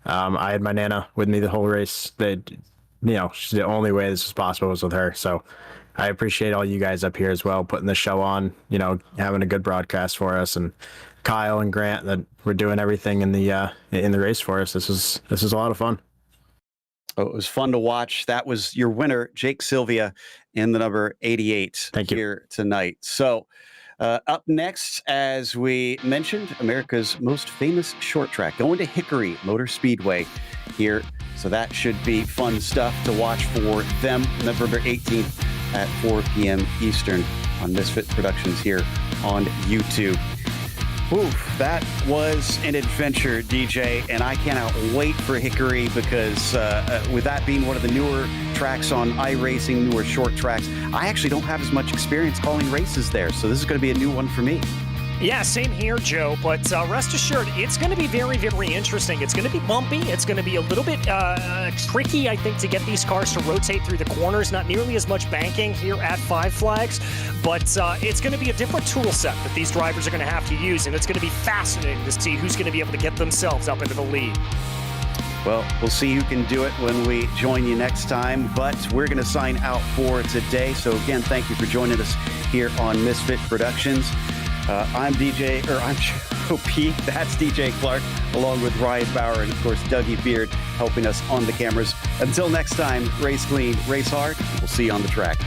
Speaker 9: I had my Nana with me the whole race. She's the only way this was possible was with her. So I appreciate all you guys up here as well, putting the show on, having a good broadcast for us, and Kyle and Grant that were doing everything in the race for us. This is a lot of fun.
Speaker 1: Oh, it was fun to watch. That was your winner, Jake Sylvia, in the number 88
Speaker 9: Thank you.
Speaker 1: Here tonight. So up next, as we mentioned, America's most famous short track, going to Hickory Motor Speedway here. So that should be fun stuff to watch for them, November 18th at 4 p.m. Eastern on Misfit Productions here on YouTube. Oof, that was an adventure, DJ, and I cannot wait for Hickory because with that being one of the newer tracks on iRacing, newer short tracks, I actually don't have as much experience calling races there, so this is going to be a new one for me.
Speaker 2: Yeah, same here, Joe, but rest assured, it's going to be very, very interesting. It's going to be bumpy. It's going to be a little bit tricky, I think, to get these cars to rotate through the corners. Not nearly as much banking here at Five Flags, but it's going to be a different tool set that these drivers are going to have to use, and it's going to be fascinating to see who's going to be able to get themselves up into the lead.
Speaker 1: Well, we'll see who can do it when we join you next time, but we're going to sign out for today. So again, thank you for joining us here on Misfit Productions. I'm Joe P. That's DJ Clark, along with Ryan Bauer and, of course, Dougie Beard helping us on the cameras. Until next time, race clean, race hard. We'll see you on the track.